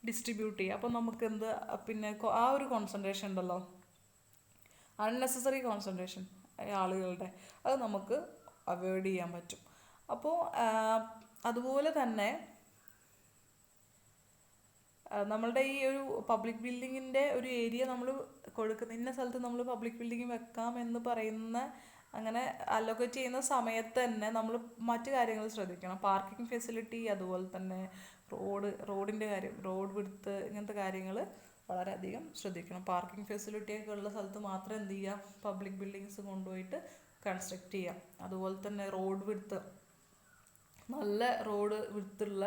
Speaker 1: distribute ചെയ്യുക. അപ്പോൾ നമുക്ക് എന്ത്, പിന്നെ ആ ഒരു കോൺസെൻട്രേഷൻ ഉണ്ടല്ലോ, അൺനെസസറി കോൺസെൻട്രേഷൻ ആളുകളുടെ, അത് നമുക്ക് അവോയ്ഡ് ചെയ്യാൻ പറ്റും. അപ്പോൾ അതുപോലെ തന്നെ നമ്മളുടെ ഈ ഒരു പബ്ലിക് ബിൽഡിങ്ങിൻ്റെ ഒരു ഏരിയ നമ്മൾ കൊടുക്കുന്ന, ഇന്ന സ്ഥലത്ത് നമ്മൾ പബ്ലിക് ബിൽഡിംഗ് വെക്കാം എന്ന് പറയുന്ന, അങ്ങനെ അലോക്കേറ്റ് ചെയ്യുന്ന സമയത്ത് തന്നെ നമ്മൾ മറ്റു കാര്യങ്ങൾ ശ്രദ്ധിക്കണം. പാർക്കിംഗ് ഫെസിലിറ്റി, അതുപോലെ തന്നെ റോഡിൻ്റെ കാര്യം, റോഡ് വിഡ്ത്ത്, ഇങ്ങനത്തെ കാര്യങ്ങൾ വളരെയധികം ശ്രദ്ധിക്കണം. പാർക്കിംഗ് ഫെസിലിറ്റിയൊക്കെ ഉള്ള സ്ഥലത്ത് മാത്രം എന്ത് ചെയ്യുക, പബ്ലിക് ബിൽഡിങ്സ് കൊണ്ടുപോയിട്ട് കൺസ്ട്രക്റ്റ് ചെയ്യാം. അതുപോലെ തന്നെ റോഡ് വിഡ്ത്ത്, നല്ല റോഡ് വിഡ്ത്തുള്ള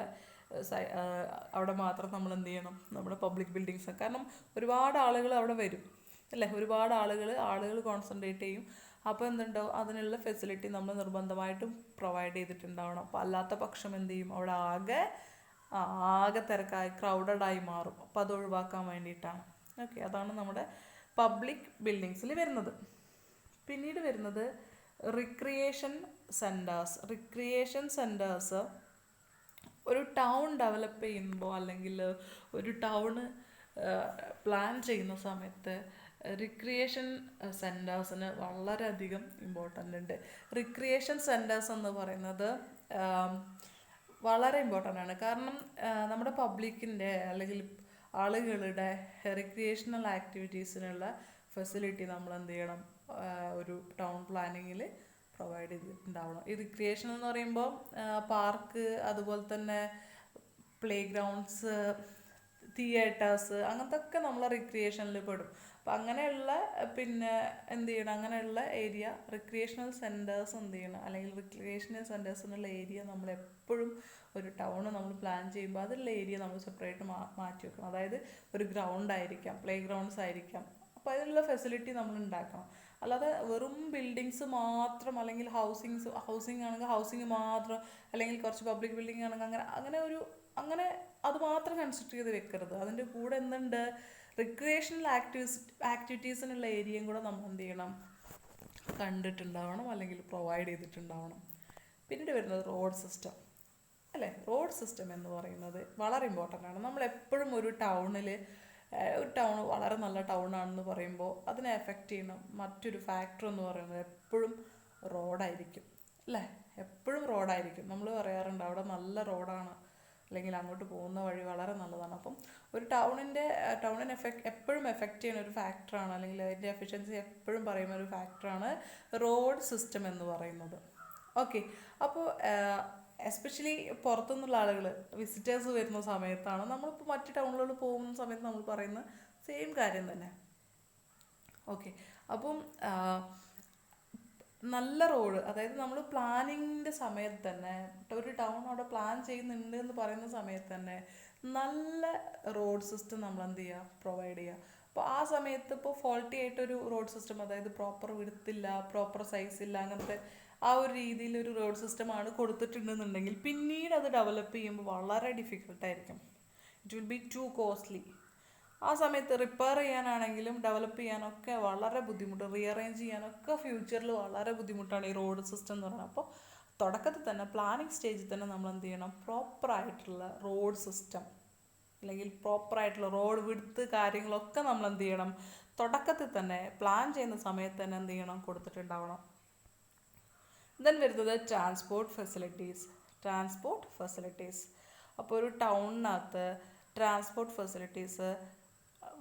Speaker 1: അവിടെ മാത്രം നമ്മൾ എന്ത് ചെയ്യണം, നമ്മുടെ പബ്ലിക് ബിൽഡിങ്സ്. കാരണം ഒരുപാട് ആളുകൾ അവിടെ വരും, അല്ലേ? ഒരുപാട് ആളുകൾ കോൺസെൻട്രേറ്റ് ചെയ്യും. അപ്പോൾ എന്തുണ്ടാവും, അതിനുള്ള ഫെസിലിറ്റി നമ്മൾ നിർബന്ധമായിട്ടും പ്രൊവൈഡ് ചെയ്തിട്ടുണ്ടാവണം. അപ്പോൾ അല്ലാത്ത പക്ഷം എന്ത് ചെയ്യും, അവിടെ ആകെ തിരക്കായി ക്രൗഡഡായി മാറും. അപ്പോൾ അത് ഒഴിവാക്കാൻ വേണ്ടിയിട്ടാണ്. ഓക്കെ, അതാണ് നമ്മുടെ പബ്ലിക് ബിൽഡിങ്സിൽ വരുന്നത്. പിന്നീട് വരുന്നത് റിക്രിയേഷൻ സെൻറ്റേഴ്സ്. ഒരു ടൗൺ ഡെവലപ്പ് ചെയ്യുമ്പോൾ, അല്ലെങ്കിൽ ഒരു ടൗണ് പ്ലാൻ ചെയ്യുന്ന സമയത്ത് റിക്രിയേഷൻ സെൻറ്റേഴ്സിന് വളരെയധികം ഇമ്പോർട്ടൻ്റ് ഉണ്ട്. റിക്രിയേഷൻ സെൻറ്റേഴ്സ് എന്ന് പറയുന്നത് വളരെ ഇമ്പോർട്ടൻ്റ് ആണ്. കാരണം നമ്മുടെ പബ്ലിക്കിൻ്റെ, അല്ലെങ്കിൽ ആളുകളുടെ റിക്രിയേഷണൽ ആക്ടിവിറ്റീസിനുള്ള ഫെസിലിറ്റി നമ്മൾ എന്ത് ചെയ്യണം, ഒരു ടൗൺ പ്ലാനിങ്ങിൽ പ്രൊവൈഡ് ചെയ്തിട്ടുണ്ടാവണം. ഈ റിക്രിയേഷൻ എന്ന് പറയുമ്പോൾ പാർക്ക്, അതുപോലെ തന്നെ പ്ലേ ഗ്രൗണ്ട്സ്, തിയേറ്റേഴ്സ്, അങ്ങനത്തെ ഒക്കെ നമ്മൾ റിക്രിയേഷനിൽ പെടും. അപ്പം അങ്ങനെയുള്ള പിന്നെ എന്ത് ചെയ്യണം, അങ്ങനെയുള്ള ഏരിയ റിക്രിയേഷണൽ സെൻറ്റേഴ്സ് എന്ത് ചെയ്യണം, അല്ലെങ്കിൽ റിക്രിയേഷണൽ സെൻറ്റേഴ്സിനുള്ള ഏരിയ നമ്മൾ എപ്പോഴും ഒരു ടൗണ് നമ്മൾ പ്ലാൻ ചെയ്യുമ്പോൾ അതിലുള്ള ഏരിയ നമ്മൾ സെപ്പറേറ്റ് മാറ്റി വെക്കണം. അതായത് ഒരു ഗ്രൗണ്ട് ആയിരിക്കാം, പ്ലേ ഗ്രൗണ്ട്സ് ആയിരിക്കാം. അപ്പോൾ അതിനുള്ള ഫെസിലിറ്റി നമ്മൾ ഉണ്ടാക്കണം. അല്ലാതെ വെറും ബിൽഡിങ്സ് മാത്രം, അല്ലെങ്കിൽ ഹൗസിങ് ആണെങ്കിൽ ഹൗസിങ് മാത്രം, അല്ലെങ്കിൽ കുറച്ച് പബ്ലിക് ബിൽഡിംഗ് ആണെങ്കിൽ അങ്ങനെ അത് മാത്രം കൺസിഡർ ചെയ്ത് വെക്കരുത്. അതിൻ്റെ കൂടെ എന്തുണ്ട്, റിക്രിയേഷണൽ ആക്ടിവിറ്റീസിനുള്ള ഏരിയയും കൂടെ നമ്മൾ എന്ത് ചെയ്യണം, കണ്ടിട്ടുണ്ടാവണം അല്ലെങ്കിൽ പ്രൊവൈഡ് ചെയ്തിട്ടുണ്ടാവണം. പിന്നീട് വരുന്നത് റോഡ് സിസ്റ്റം അല്ലേ. റോഡ് സിസ്റ്റം എന്ന് പറയുന്നത് വളരെ ഇമ്പോർട്ടൻ്റ് ആണ്. നമ്മളെപ്പോഴും ഒരു ടൗൺ വളരെ നല്ല ടൗൺ ആണെന്ന് പറയുമ്പോൾ അതിനെ എഫക്റ്റ് ചെയ്യുന്ന മറ്റൊരു ഫാക്ടർ എന്ന് പറയുന്നത് എപ്പോഴും റോഡായിരിക്കും അല്ലേ. എപ്പോഴും റോഡായിരിക്കും. നമ്മൾ പറയാറുണ്ട് അവിടെ നല്ല റോഡാണ്, അല്ലെങ്കിൽ അങ്ങോട്ട് പോകുന്ന വഴി വളരെ നല്ലതാണ്. അപ്പം ഒരു ടൗണിനെ എപ്പോഴും എഫക്റ്റ് ചെയ്യുന്ന ഒരു ഫാക്ടറാണ്, അല്ലെങ്കിൽ അതിൻ്റെ എഫിഷ്യൻസി എപ്പോഴും പറയുന്ന ഒരു ഫാക്ടറാണ് റോഡ് സിസ്റ്റം എന്ന് പറയുന്നത്. ഓക്കെ. അപ്പോൾ എസ്പെഷ്യലി പുറത്തുനിന്നുള്ള ആളുകൾ വിസിറ്റേഴ്സ് വരുന്ന സമയത്താണ് നമ്മളിപ്പോൾ മറ്റ് ടൗണുകളിൽ പോകുന്ന സമയത്ത് നമ്മൾ പറയുന്ന സെയിം കാര്യം തന്നെ. ഓക്കെ. അപ്പം നല്ല റോഡ്, അതായത് നമ്മൾ പ്ലാനിങ്ങിൻ്റെ സമയത്ത് തന്നെ ഒരു ടൗൺ അവിടെ പ്ലാൻ ചെയ്യുന്നുണ്ട് എന്ന് പറയുന്ന സമയത്ത് തന്നെ നല്ല റോഡ് സിസ്റ്റം നമ്മൾ എന്ത് ചെയ്യുക, പ്രൊവൈഡ് ചെയ്യുക. അപ്പോൾ ആ സമയത്ത് ഇപ്പോൾ ഫോൾട്ടി ആയിട്ടൊരു റോഡ് സിസ്റ്റം, അതായത് പ്രോപ്പർ വിഡ്ത്തില്ല, പ്രോപ്പർ സൈസ് ഇല്ല, അങ്ങനത്തെ ആ ഒരു രീതിയിലൊരു റോഡ് സിസ്റ്റമാണ് കൊടുത്തിട്ടുണ്ടെന്നുണ്ടെങ്കിൽ പിന്നീട് അത് ഡെവലപ്പ് ചെയ്യുമ്പോൾ വളരെ ഡിഫിക്കൽട്ടായിരിക്കും. It will be too costly. ആ സമയത്ത് റിപ്പയർ ചെയ്യാനാണെങ്കിലും ഡെവലപ്പ് ചെയ്യാനൊക്കെ വളരെ ബുദ്ധിമുട്ട്, റീഅറേഞ്ച് ചെയ്യാനൊക്കെ ഫ്യൂച്ചറിൽ വളരെ ബുദ്ധിമുട്ടാണ് ഈ റോഡ് സിസ്റ്റം എന്ന് പറയുന്നത്. അപ്പോൾ തുടക്കത്തിൽ തന്നെ പ്ലാനിങ് സ്റ്റേജിൽ തന്നെ നമ്മൾ എന്ത് ചെയ്യണം, പ്രോപ്പറായിട്ടുള്ള റോഡ് സിസ്റ്റം അല്ലെങ്കിൽ പ്രോപ്പറായിട്ടുള്ള റോഡ് വിഡ്ത്ത് കാര്യങ്ങളൊക്കെ നമ്മൾ എന്ത് ചെയ്യണം, തുടക്കത്തിൽ തന്നെ പ്ലാൻ ചെയ്യുന്ന സമയത്ത് തന്നെ എന്ത് ചെയ്യണം, കൊടുത്തിട്ടുണ്ടാവണം. ദെൻ വരുന്നത് ട്രാൻസ്പോർട്ട് ഫെസിലിറ്റീസ്. അപ്പോൾ ഒരു ടൗണിനകത്ത് ട്രാൻസ്പോർട്ട് ഫെസിലിറ്റീസ്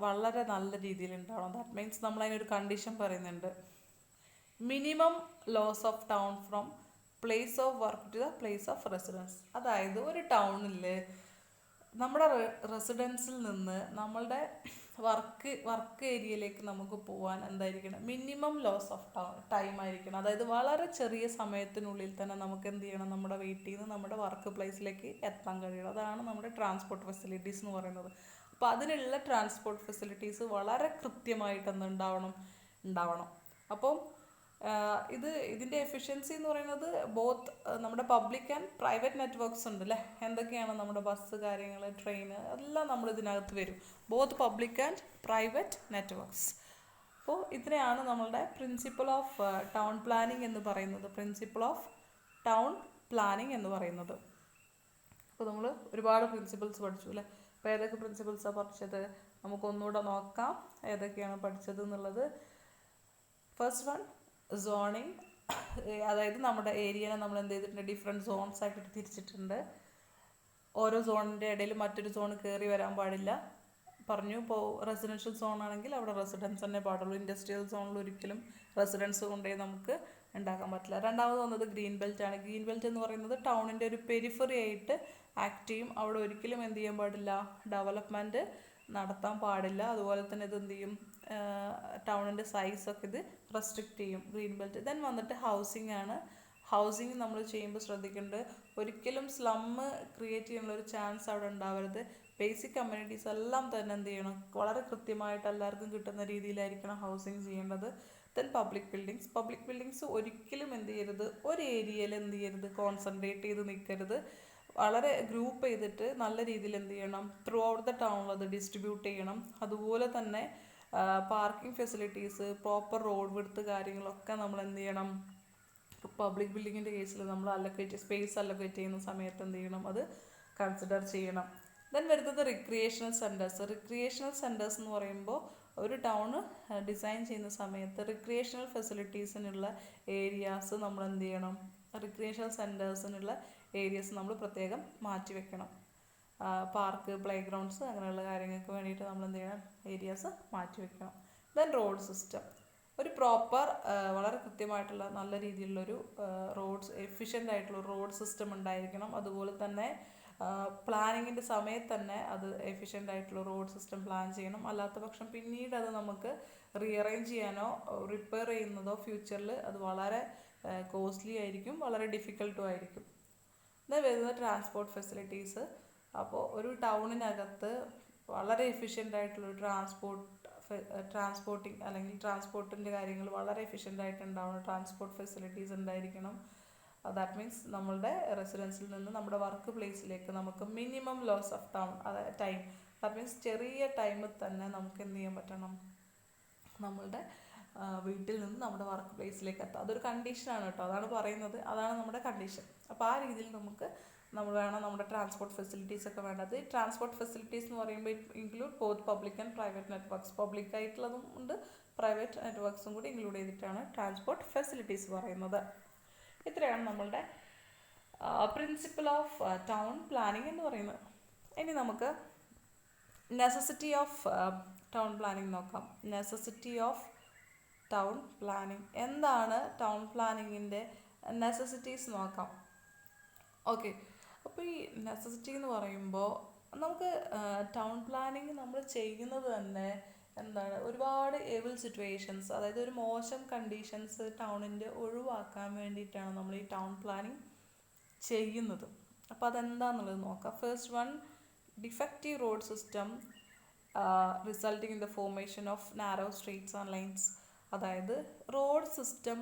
Speaker 1: വളരെ നല്ല രീതിയിൽ ഉണ്ടാവണം. ദാറ്റ് മീൻസ് നമ്മൾ അതിനൊരു കണ്ടീഷൻ പറയുന്നുണ്ട്, minimum loss of town from place of work to the place of residence. അതായത് ഒരു ടൗണിൽ നമ്മുടെ റെസിഡൻസിൽ നിന്ന് നമ്മളുടെ വർക്ക് ഏരിയയിലേക്ക് നമുക്ക് പോകാൻ എന്തായിരിക്കണം, മിനിമം ലോസ് ഓഫ് ടൈം ആയിരിക്കണം. അതായത് വളരെ ചെറിയ സമയത്തിനുള്ളിൽ തന്നെ നമുക്ക് എന്ത് ചെയ്യണം, നമ്മുടെ വീട്ടിൽ നിന്ന് നമ്മുടെ വർക്ക് പ്ലേസിലേക്ക് എത്താൻ കഴിയണം. അതാണ് നമ്മുടെ ട്രാൻസ്പോർട്ട് ഫെസിലിറ്റീസ് എന്ന് പറയുന്നത്. അപ്പോൾ അതിനുള്ള ട്രാൻസ്പോർട്ട് ഫെസിലിറ്റീസ് വളരെ കൃത്യമായിട്ട് ഉണ്ടാവണം. അപ്പം ഇതിൻ്റെ എഫിഷ്യൻസി എന്ന് പറയുന്നത് ബോത്ത് നമ്മുടെ പബ്ലിക് ആൻഡ് പ്രൈവറ്റ് നെറ്റ്വർക്ക്സ് ഉണ്ട് അല്ലേ. എന്തൊക്കെയാണ് നമ്മുടെ ബസ്, കാര്യങ്ങൾ, ട്രെയിൻ, എല്ലാം നമ്മൾ ഇതിനകത്ത് വരും. Both public and private networks. അപ്പോൾ ഇതിനെയാണ് നമ്മളുടെ പ്രിൻസിപ്പിൾ ഓഫ് ടൗൺ പ്ലാനിങ് എന്ന് പറയുന്നത്. അപ്പോൾ നമ്മൾ ഒരുപാട് പ്രിൻസിപ്പിൾസ് പഠിച്ചു അല്ലേ. അപ്പോൾ ഏതൊക്കെ പ്രിൻസിപ്പിൾസാണ് പഠിച്ചത്, നമുക്കൊന്നുകൂടെ നോക്കാം ഏതൊക്കെയാണ് പഠിച്ചത് എന്നുള്ളത്. First one, zoning. അതായത് നമ്മുടെ ഏരിയനെ നമ്മൾ എന്ത് ചെയ്തിട്ടുണ്ട്, ഡിഫറെൻറ്റ് സോൺസ് ആക്കിയിട്ട് തിരിച്ചിട്ടുണ്ട്. ഓരോ സോണിൻ്റെ ഇടയിൽ മറ്റൊരു സോൺ കയറി വരാൻ പാടില്ല പറഞ്ഞു. ഇപ്പോൾ റെസിഡൻഷ്യൽ സോൺ ആണെങ്കിൽ അവിടെ റെസിഡൻസ് തന്നെ പാടുള്ളൂ. ഇൻഡസ്ട്രിയൽ സോണിൽ ഒരിക്കലും റെസിഡൻസ് കൊണ്ടുപോയി നമുക്ക് ഉണ്ടാക്കാൻ പറ്റില്ല. രണ്ടാമത് വന്നത് ഗ്രീൻ ബെൽറ്റ് ആണ്. ഗ്രീൻ ബെൽറ്റ് എന്ന് പറയുന്നത് ടൗണിൻ്റെ ഒരു പെരിഫറി ആയിട്ട് ആക്ട് ചെയ്യും. അവിടെ ഒരിക്കലും എന്ത് ചെയ്യാൻ പാടില്ല, ഡെവലപ്മെൻറ്റ് നടത്താൻ പാടില്ല. അതുപോലെ തന്നെ ഇത് എന്ത് ചെയ്യും, ടൗണിൻ്റെ സൈസൊക്കെ ഇത് റെസ്ട്രിക്റ്റ് ചെയ്യും, ഗ്രീൻ ബെൽറ്റ്. ദെൻ വന്നിട്ട് ഹൗസിംഗ് ആണ്. ഹൗസിംഗ് നമ്മൾ ചെയ്യുമ്പോൾ ശ്രദ്ധിക്കേണ്ടത്, ഒരിക്കലും സ്ലമ്മ് ക്രിയേറ്റ് ചെയ്യാനുള്ള ഒരു ചാൻസ് അവിടെ ഉണ്ടാവരുത്. ബേസിക് കമ്മ്യൂണിറ്റീസ് എല്ലാം തന്നെ എന്ത് ചെയ്യണം, വളരെ കൃത്യമായിട്ട് എല്ലാവർക്കും കിട്ടുന്ന രീതിയിലായിരിക്കണം ഹൗസിംഗ് ചെയ്യേണ്ടത്. ദെൻ പബ്ലിക് ബിൽഡിങ്സ് ഒരിക്കലും എന്ത് ചെയ്യരുത്, ഒരു ഏരിയയിൽ എന്ത് ചെയ്യരുത്, കോൺസെൻട്രേറ്റ് ചെയ്ത് നിൽക്കരുത്. വളരെ ഗ്രൂപ്പ് ചെയ്തിട്ട് നല്ല രീതിയിൽ എന്ത് ചെയ്യണം, ത്രൂ ഔട്ട് ദ ടൗണിൽ അത് ഡിസ്ട്രിബ്യൂട്ട് ചെയ്യണം. അതുപോലെ തന്നെ parking facilities, proper road width കാര്യങ്ങളൊക്കെ നമ്മൾ എന്ത് ചെയ്യണം, പബ്ലിക് ബിൽഡിങ്ങിൻ്റെ കേസിൽ നമ്മൾ സ്പേസ് അലൊക്കേറ്റ് ചെയ്യുന്ന സമയത്ത് എന്ത് ചെയ്യണം, അത് കൺസിഡർ ചെയ്യണം. ദെൻ വരുന്നത് റിക്രിയേഷണൽ സെൻറ്റേഴ്സ് എന്ന് പറയുമ്പോൾ ഒരു ടൗണ് ഡിസൈൻ ചെയ്യുന്ന സമയത്ത് റിക്രിയേഷണൽ ഫെസിലിറ്റീസിനുള്ള ഏരിയാസ് നമ്മൾ എന്ത് ചെയ്യണം, റിക്രിയേഷണൽ സെൻറ്റേഴ്സിനുള്ള ഏരിയസ് നമ്മൾ പ്രത്യേകം മാറ്റി വെക്കണം. പാർക്ക്, പ്ലേ ഗ്രൗണ്ട്സ് അങ്ങനെയുള്ള കാര്യങ്ങൾക്ക് വേണ്ടിയിട്ട് നമ്മൾ എന്ത് ചെയ്യണം, ഏരിയാസ് മാറ്റി വെക്കണം. ദെൻ റോഡ് സിസ്റ്റം, ഒരു പ്രോപ്പർ വളരെ കൃത്യമായിട്ടുള്ള നല്ല രീതിയിലുള്ളൊരു എഫിഷ്യൻ്റ് ആയിട്ടുള്ള റോഡ് സിസ്റ്റം ഉണ്ടായിരിക്കണം. അതുപോലെ തന്നെ പ്ലാനിങ്ങിൻ്റെ സമയത്ത് തന്നെ അത് എഫിഷ്യൻ്റ് ആയിട്ടുള്ള റോഡ് സിസ്റ്റം പ്ലാൻ ചെയ്യണം. അല്ലാത്ത പക്ഷം പിന്നീട് അത് നമുക്ക് റീഅറേഞ്ച് ചെയ്യാനോ റിപ്പയർ ചെയ്യുന്നതോ ഫ്യൂച്ചറിൽ അത് വളരെ കോസ്റ്റ്ലി ആയിരിക്കും, വളരെ ഡിഫിക്കൽട്ടും ആയിരിക്കും. ഇത് വരുന്നത് ട്രാൻസ്പോർട്ട് ഫെസിലിറ്റീസ്. അപ്പോൾ ഒരു ടൗണിനകത്ത് വളരെ എഫിഷ്യൻ്റ് ആയിട്ടുള്ളൊരു ട്രാൻസ്പോർട്ടിങ് അല്ലെങ്കിൽ ട്രാൻസ്പോർട്ടിൻ്റെ കാര്യങ്ങൾ വളരെ എഫിഷ്യൻ്റ് ആയിട്ടുണ്ടാവണം. ട്രാൻസ്പോർട്ട് ഫെസിലിറ്റീസ് ഉണ്ടായിരിക്കണം. ദാറ്റ് മീൻസ് നമ്മളുടെ റെസിഡൻസിൽ നിന്ന് നമ്മുടെ വർക്ക് പ്ലേസിലേക്ക് നമുക്ക് minimum loss of time, that means ചെറിയ ടൈമിൽ തന്നെ നമുക്ക് എന്ത് ചെയ്യാൻ പറ്റണം, നമ്മളുടെ വീട്ടിൽ നിന്ന് നമ്മുടെ വർക്ക് പ്ലേസിലേക്ക് എത്താം. അതൊരു കണ്ടീഷനാണ് കേട്ടോ, അതാണ് പറയുന്നത്, അതാണ് നമ്മുടെ കണ്ടീഷൻ. അപ്പോൾ ആ രീതിയിൽ നമ്മൾ വേണം നമ്മുടെ ട്രാൻസ്പോർട്ട് ഫെസിലിറ്റീസ് ഒക്കെ വേണ്ടത്. ട്രാൻസ്പോർട്ട് ഫെസിലിറ്റീസ് എന്ന് പറയുമ്പോൾ include both public and private networks. Public ആയിട്ടുള്ളതും ഉണ്ട്, പ്രൈവറ്റ് നെറ്റ്വർക്ക്സും കൂടി ഇൻക്ലൂഡ് ചെയ്തിട്ടാണ് ട്രാൻസ്പോർട്ട് ഫെസിലിറ്റീസ് പറയുന്നത്. ഇത്രയാണ് നമ്മളുടെ പ്രിൻസിപ്പിൾ ഓഫ് ടൗൺ പ്ലാനിങ് എന്ന് പറയുന്നത്. ഇനി നമുക്ക് നെസസിറ്റി ഓഫ് ടൗൺ പ്ലാനിങ് നോക്കാം. നെസസിറ്റി ഓഫ് ടൗൺ പ്ലാനിങ് എന്താണ്? ടൗൺ പ്ലാനിങ്ങിൻ്റെ നെസസിറ്റീസ് നോക്കാം. ഓക്കെ, അപ്പോൾ ഈ നെസസിറ്റി എന്ന് പറയുമ്പോൾ നമുക്ക് ടൗൺ പ്ലാനിങ് നമ്മൾ ചെയ്യുന്നത് തന്നെ എന്താണ്, ഒരുപാട് എവിൾ സിറ്റുവേഷൻസ്, അതായത് ഒരു മോശം കണ്ടീഷൻസ് ടൗണിൻ്റെ ഒഴിവാക്കാൻ വേണ്ടിയിട്ടാണ് നമ്മൾ ഈ ടൗൺ പ്ലാനിങ് ചെയ്യുന്നത്. അപ്പോൾ അതെന്താണെന്നുള്ളത് നോക്കാം. First one, defective road system resulting in the formation of narrow streets and lines. അതായത് റോഡ് സിസ്റ്റം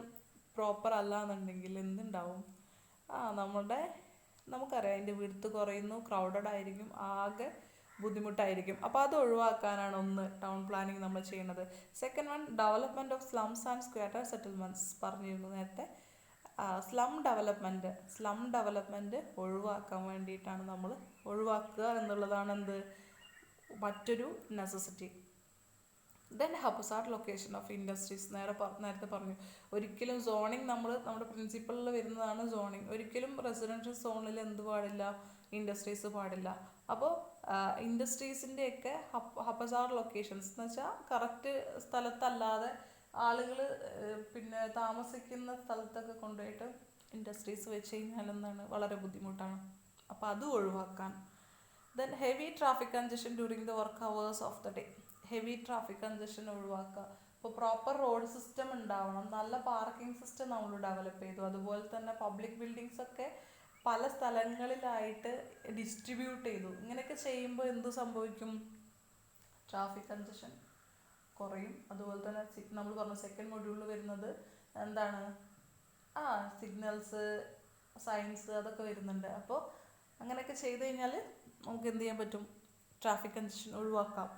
Speaker 1: പ്രോപ്പർ അല്ല എന്നുണ്ടെങ്കിൽ എന്തുണ്ടാവും, നമുക്കറിയാം അതിൻ്റെ വിഡ്ത്ത് കുറയുന്നു, ക്രൗഡഡ് ആയിരിക്കും, ആകെ ബുദ്ധിമുട്ടായിരിക്കും. അപ്പോൾ അത് ഒഴിവാക്കാനാണ് ഒന്ന് ടൗൺ പ്ലാനിങ് നമ്മൾ ചെയ്യുന്നത്. Second one, development of slums and squatter settlements. പറഞ്ഞിരുന്നു നേരത്തെ. സ്ലം ഡെവലപ്മെൻറ്റ് ഒഴിവാക്കാൻ വേണ്ടിയിട്ടാണ് നമ്മൾ ഒഴിവാക്കുക എന്നുള്ളതാണ് എന്ത്, മറ്റൊരു necessity. Then Hazard location of industries. നേരത്തെ പറഞ്ഞു, ഒരിക്കലും സോണിങ് നമ്മുടെ പ്രിൻസിപ്പളിൽ വരുന്നതാണ് സോണിങ്. ഒരിക്കലും റെസിഡൻഷ്യൽ സോണിൽ എന്ത് പാടില്ല, ഇൻഡസ്ട്രീസ് പാടില്ല. അപ്പോൾ ഇൻഡസ്ട്രീസിൻ്റെയൊക്കെ ഹസാർഡ് ലൊക്കേഷൻസ് എന്ന് വെച്ചാൽ കറക്റ്റ് സ്ഥലത്തല്ലാതെ ആളുകൾ പിന്നെ താമസിക്കുന്ന സ്ഥലത്തൊക്കെ കൊണ്ടുപോയിട്ട് ഇൻഡസ്ട്രീസ് വെച്ച് കഴിഞ്ഞാൽ എന്താണ്, വളരെ ബുദ്ധിമുട്ടാണ്. അപ്പോൾ അത് ഒഴിവാക്കാൻ. Then heavy traffic congestion during the work hours of the day. Heavy traffic congestion ഒഴിവാക്കുക. ഇപ്പോൾ പ്രോപ്പർ റോഡ് സിസ്റ്റം ഉണ്ടാവണം, നല്ല പാർക്കിംഗ് സിസ്റ്റം നമ്മൾ ഡെവലപ്പ് ചെയ്തു. അതുപോലെ തന്നെ പബ്ലിക് ബിൽഡിങ്സ് ഒക്കെ പല സ്ഥലങ്ങളിലായിട്ട് ഡിസ്ട്രിബ്യൂട്ട് ചെയ്തു. ഇങ്ങനെയൊക്കെ ചെയ്യുമ്പോൾ എന്ത് സംഭവിക്കും, ട്രാഫിക് കൺജഷൻ കുറയും. അതുപോലെ തന്നെ നമ്മൾ പറഞ്ഞ സെക്കൻഡ് മൊഡ്യൂളിൽ വരുന്നത് എന്താണ്, സിഗ്നൽസ്, സൈൻസ്, അതൊക്കെ വരുന്നുണ്ട്. അപ്പോൾ അങ്ങനെയൊക്കെ ചെയ്ത് കഴിഞ്ഞാൽ നമുക്ക് എന്ത് ചെയ്യാൻ പറ്റും, ട്രാഫിക് കൺജഷൻ ഒഴിവാക്കാം.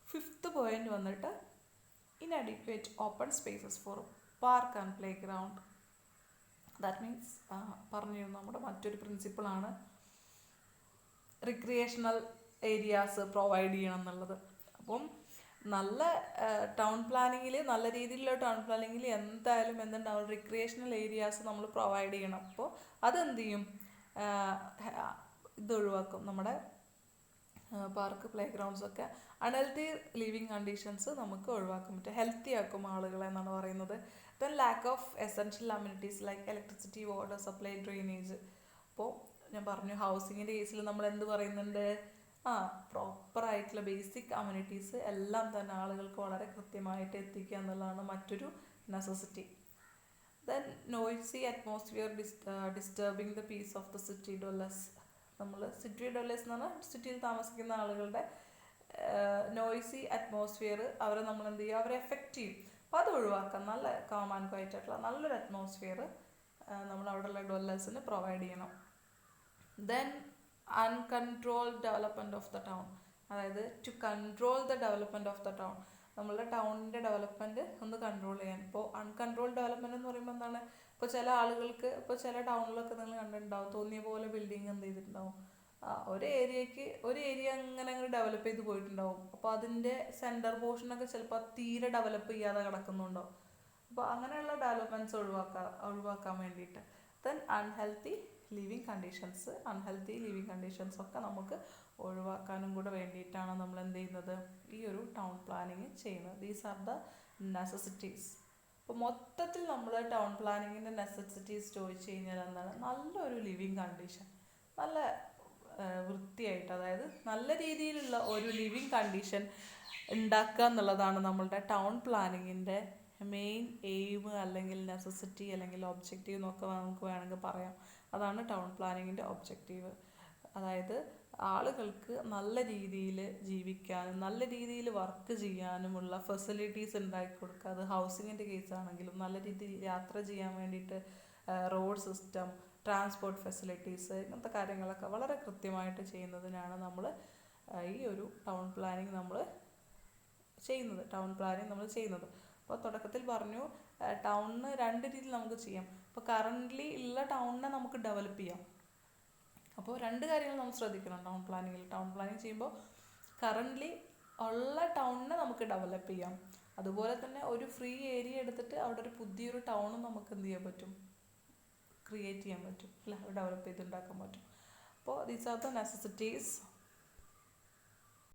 Speaker 1: ഫിഫ്ത്ത് പോയിന്റ് വന്നിട്ട് inadequate open spaces for park and playground. That means പറഞ്ഞിരുന്നു നമ്മുടെ മറ്റൊരു പ്രിൻസിപ്പിളാണ് റിക്രിയേഷണൽ ഏരിയാസ് പ്രൊവൈഡ് ചെയ്യണം എന്നുള്ളത്. അപ്പം നല്ല ടൗൺ പ്ലാനിങ്ങിൽ, നല്ല രീതിയിലുള്ള ടൗൺ പ്ലാനിങ്ങിൽ എന്തായാലും എന്തുണ്ടാവും, റിക്രിയേഷണൽ ഏരിയാസ് നമ്മൾ പ്രൊവൈഡ് ചെയ്യണം. അപ്പോൾ അതെന്ത് ചെയ്യും, ഇത് ഒഴിവാക്കും, നമ്മുടെ പാർക്ക്, പ്ലേ ഗ്രൗണ്ട്സ് ഒക്കെ. അൺഹെൽത്തി ലിവിങ് കണ്ടീഷൻസ് നമുക്ക് ഒഴിവാക്കാൻ പറ്റും, ഹെൽത്തി ആക്കും ആളുകളെ എന്നാണ് പറയുന്നത്. Then lack of essential amenities like electricity, water supply, drainage. അപ്പോൾ ഞാൻ പറഞ്ഞു, ഹൗസിങ്ങിൻ്റെ കേസിൽ നമ്മൾ എന്ത് പറയുന്നുണ്ട്, പ്രോപ്പറായിട്ടുള്ള ബേസിക് അമ്യൂണിറ്റീസ് എല്ലാം തന്നെ ആളുകൾക്ക് വളരെ കൃത്യമായിട്ട് എത്തിക്കുക എന്നുള്ളതാണ് മറ്റൊരു necessity. Then noisy atmosphere disturbing the peace of the city dwellers. നമ്മൾ സിറ്റി ഡ്വല്ലേഴ്സ് എന്ന് പറഞ്ഞാൽ സിറ്റിയിൽ താമസിക്കുന്ന ആളുകളുടെ നോയ്സി അറ്റ്മോസ്ഫിയർ അവരെ നമ്മൾ എന്ത് ചെയ്യുക, അവരെ എഫക്റ്റ് ചെയ്യും. അപ്പോൾ അത് ഒഴിവാക്കാം. നല്ല കാം ആൻഡ് ക്വയറ്റ് ആയിട്ടുള്ള നല്ലൊരു അറ്റ്മോസ്ഫിയർ നമ്മൾ അവിടെയുള്ള ഡ്വല്ലേഴ്സിന് പ്രൊവൈഡ് ചെയ്യണം. Then uncontrolled development of the town. അതായത് to control the development of the town, നമ്മളുടെ ടൗണിൻ്റെ ഡെവലപ്മെൻറ്റ് ഒന്ന് കൺട്രോൾ ചെയ്യാൻ. ഇപ്പോൾ അൺകൺട്രോൾഡ് ഡെവലപ്മെൻറ്റ് എന്ന് പറയുമ്പോൾ എന്താണ്, ഇപ്പോൾ ചില ആളുകൾക്ക്, ഇപ്പോൾ ചില ടൗണിലൊക്കെ നിങ്ങൾ കണ്ടിട്ടുണ്ടാവും, തോന്നിയ പോലെ ബിൽഡിങ് എന്ത് ചെയ്തിട്ടുണ്ടാവും, ഒരു ഏരിയ അങ്ങനെ ഡെവലപ്പ് ചെയ്ത് പോയിട്ടുണ്ടാവും. അപ്പോൾ അതിൻ്റെ സെൻറ്റർ പോർഷനൊക്കെ ചിലപ്പോൾ തീരെ ഡെവലപ്പ് ചെയ്യാതെ കിടക്കുന്നുണ്ടാവും. അപ്പോൾ അങ്ങനെയുള്ള ഡെവലപ്മെൻറ്റ്സ് ഒഴിവാക്കാൻ വേണ്ടിയിട്ട്. ദെൻ അൺഹെൽത്തി ലിവിങ് കണ്ടീഷൻസ് ഒക്കെ നമുക്ക് ഒഴിവാക്കാനും കൂടെ വേണ്ടിയിട്ടാണ് നമ്മൾ എന്ത് ചെയ്യുന്നത്, ഈ ഒരു ടൗൺ പ്ലാനിങ് ചെയ്യുന്നത്. These are the necessities. അപ്പോൾ മൊത്തത്തിൽ നമ്മൾ ടൗൺ പ്ലാനിങ്ങിൻ്റെ നെസസിറ്റീസ് ചോദിച്ചു കഴിഞ്ഞാൽ എന്താണ്, നല്ലൊരു ലിവിങ് കണ്ടീഷൻ, നല്ല വൃത്തിയായിട്ട്, അതായത് നല്ല രീതിയിലുള്ള ഒരു ലിവിങ് കണ്ടീഷൻ ഉണ്ടാക്കുക എന്നുള്ളതാണ് നമ്മളുടെ ടൗൺ പ്ലാനിങ്ങിൻ്റെ മെയിൻ എയിം, അല്ലെങ്കിൽ നെസസിറ്റി, അല്ലെങ്കിൽ ഒബ്ജക്റ്റീവ് എന്നൊക്കെ നമുക്ക് വേണമെങ്കിൽ പറയാം. അതാണ് ടൗൺ പ്ലാനിങ്ങിൻ്റെ ഒബ്ജക്റ്റീവ്. അതായത് ആളുകൾക്ക് നല്ല രീതിയിൽ ജീവിക്കാനും നല്ല രീതിയിൽ വർക്ക് ചെയ്യാനുമുള്ള ഫെസിലിറ്റീസ് ഉണ്ടാക്കി കൊടുക്കുക. അത് ഹൗസിങ്ങിൻ്റെ കേസാണെങ്കിലും നല്ല രീതിയിൽ യാത്ര ചെയ്യാൻ വേണ്ടിയിട്ട് റോഡ് സിസ്റ്റം, ട്രാൻസ്പോർട്ട് ഫെസിലിറ്റീസ്, ഇങ്ങനത്തെ കാര്യങ്ങളൊക്കെ വളരെ കൃത്യമായിട്ട് ചെയ്യുന്നതിനാണ് നമ്മൾ ഈ ഒരു ടൗൺ പ്ലാനിങ് നമ്മൾ ചെയ്യുന്നത്. അപ്പോൾ തുടക്കത്തിൽ പറഞ്ഞു ടൗണിന് രണ്ട് രീതിയിൽ നമുക്ക് ചെയ്യാം. ഇപ്പോൾ കറൻ്റ്ലി ഉള്ള ടൗണിനെ നമുക്ക് ഡെവലപ്പ് ചെയ്യാം. അപ്പോൾ രണ്ട് കാര്യങ്ങൾ നമ്മൾ ശ്രദ്ധിക്കണം ടൗൺ പ്ലാനിങ് ചെയ്യുമ്പോൾ. കറൻ്റ്ലി ഉള്ള ടൗണിനെ നമുക്ക് ഡെവലപ്പ് ചെയ്യാം. അതുപോലെ തന്നെ ഒരു ഫ്രീ ഏരിയ എടുത്തിട്ട് അവിടെ ഒരു പുതിയൊരു ടൗണും നമുക്ക് എന്ത് ചെയ്യാൻ പറ്റും, ക്രിയേറ്റ് ചെയ്യാൻ പറ്റും, അല്ല ഡെവലപ്പ് ചെയ്തുണ്ടാക്കാൻ പറ്റും. അപ്പോൾ ദീസ് ആർ ദ നെസസിറ്റീസ്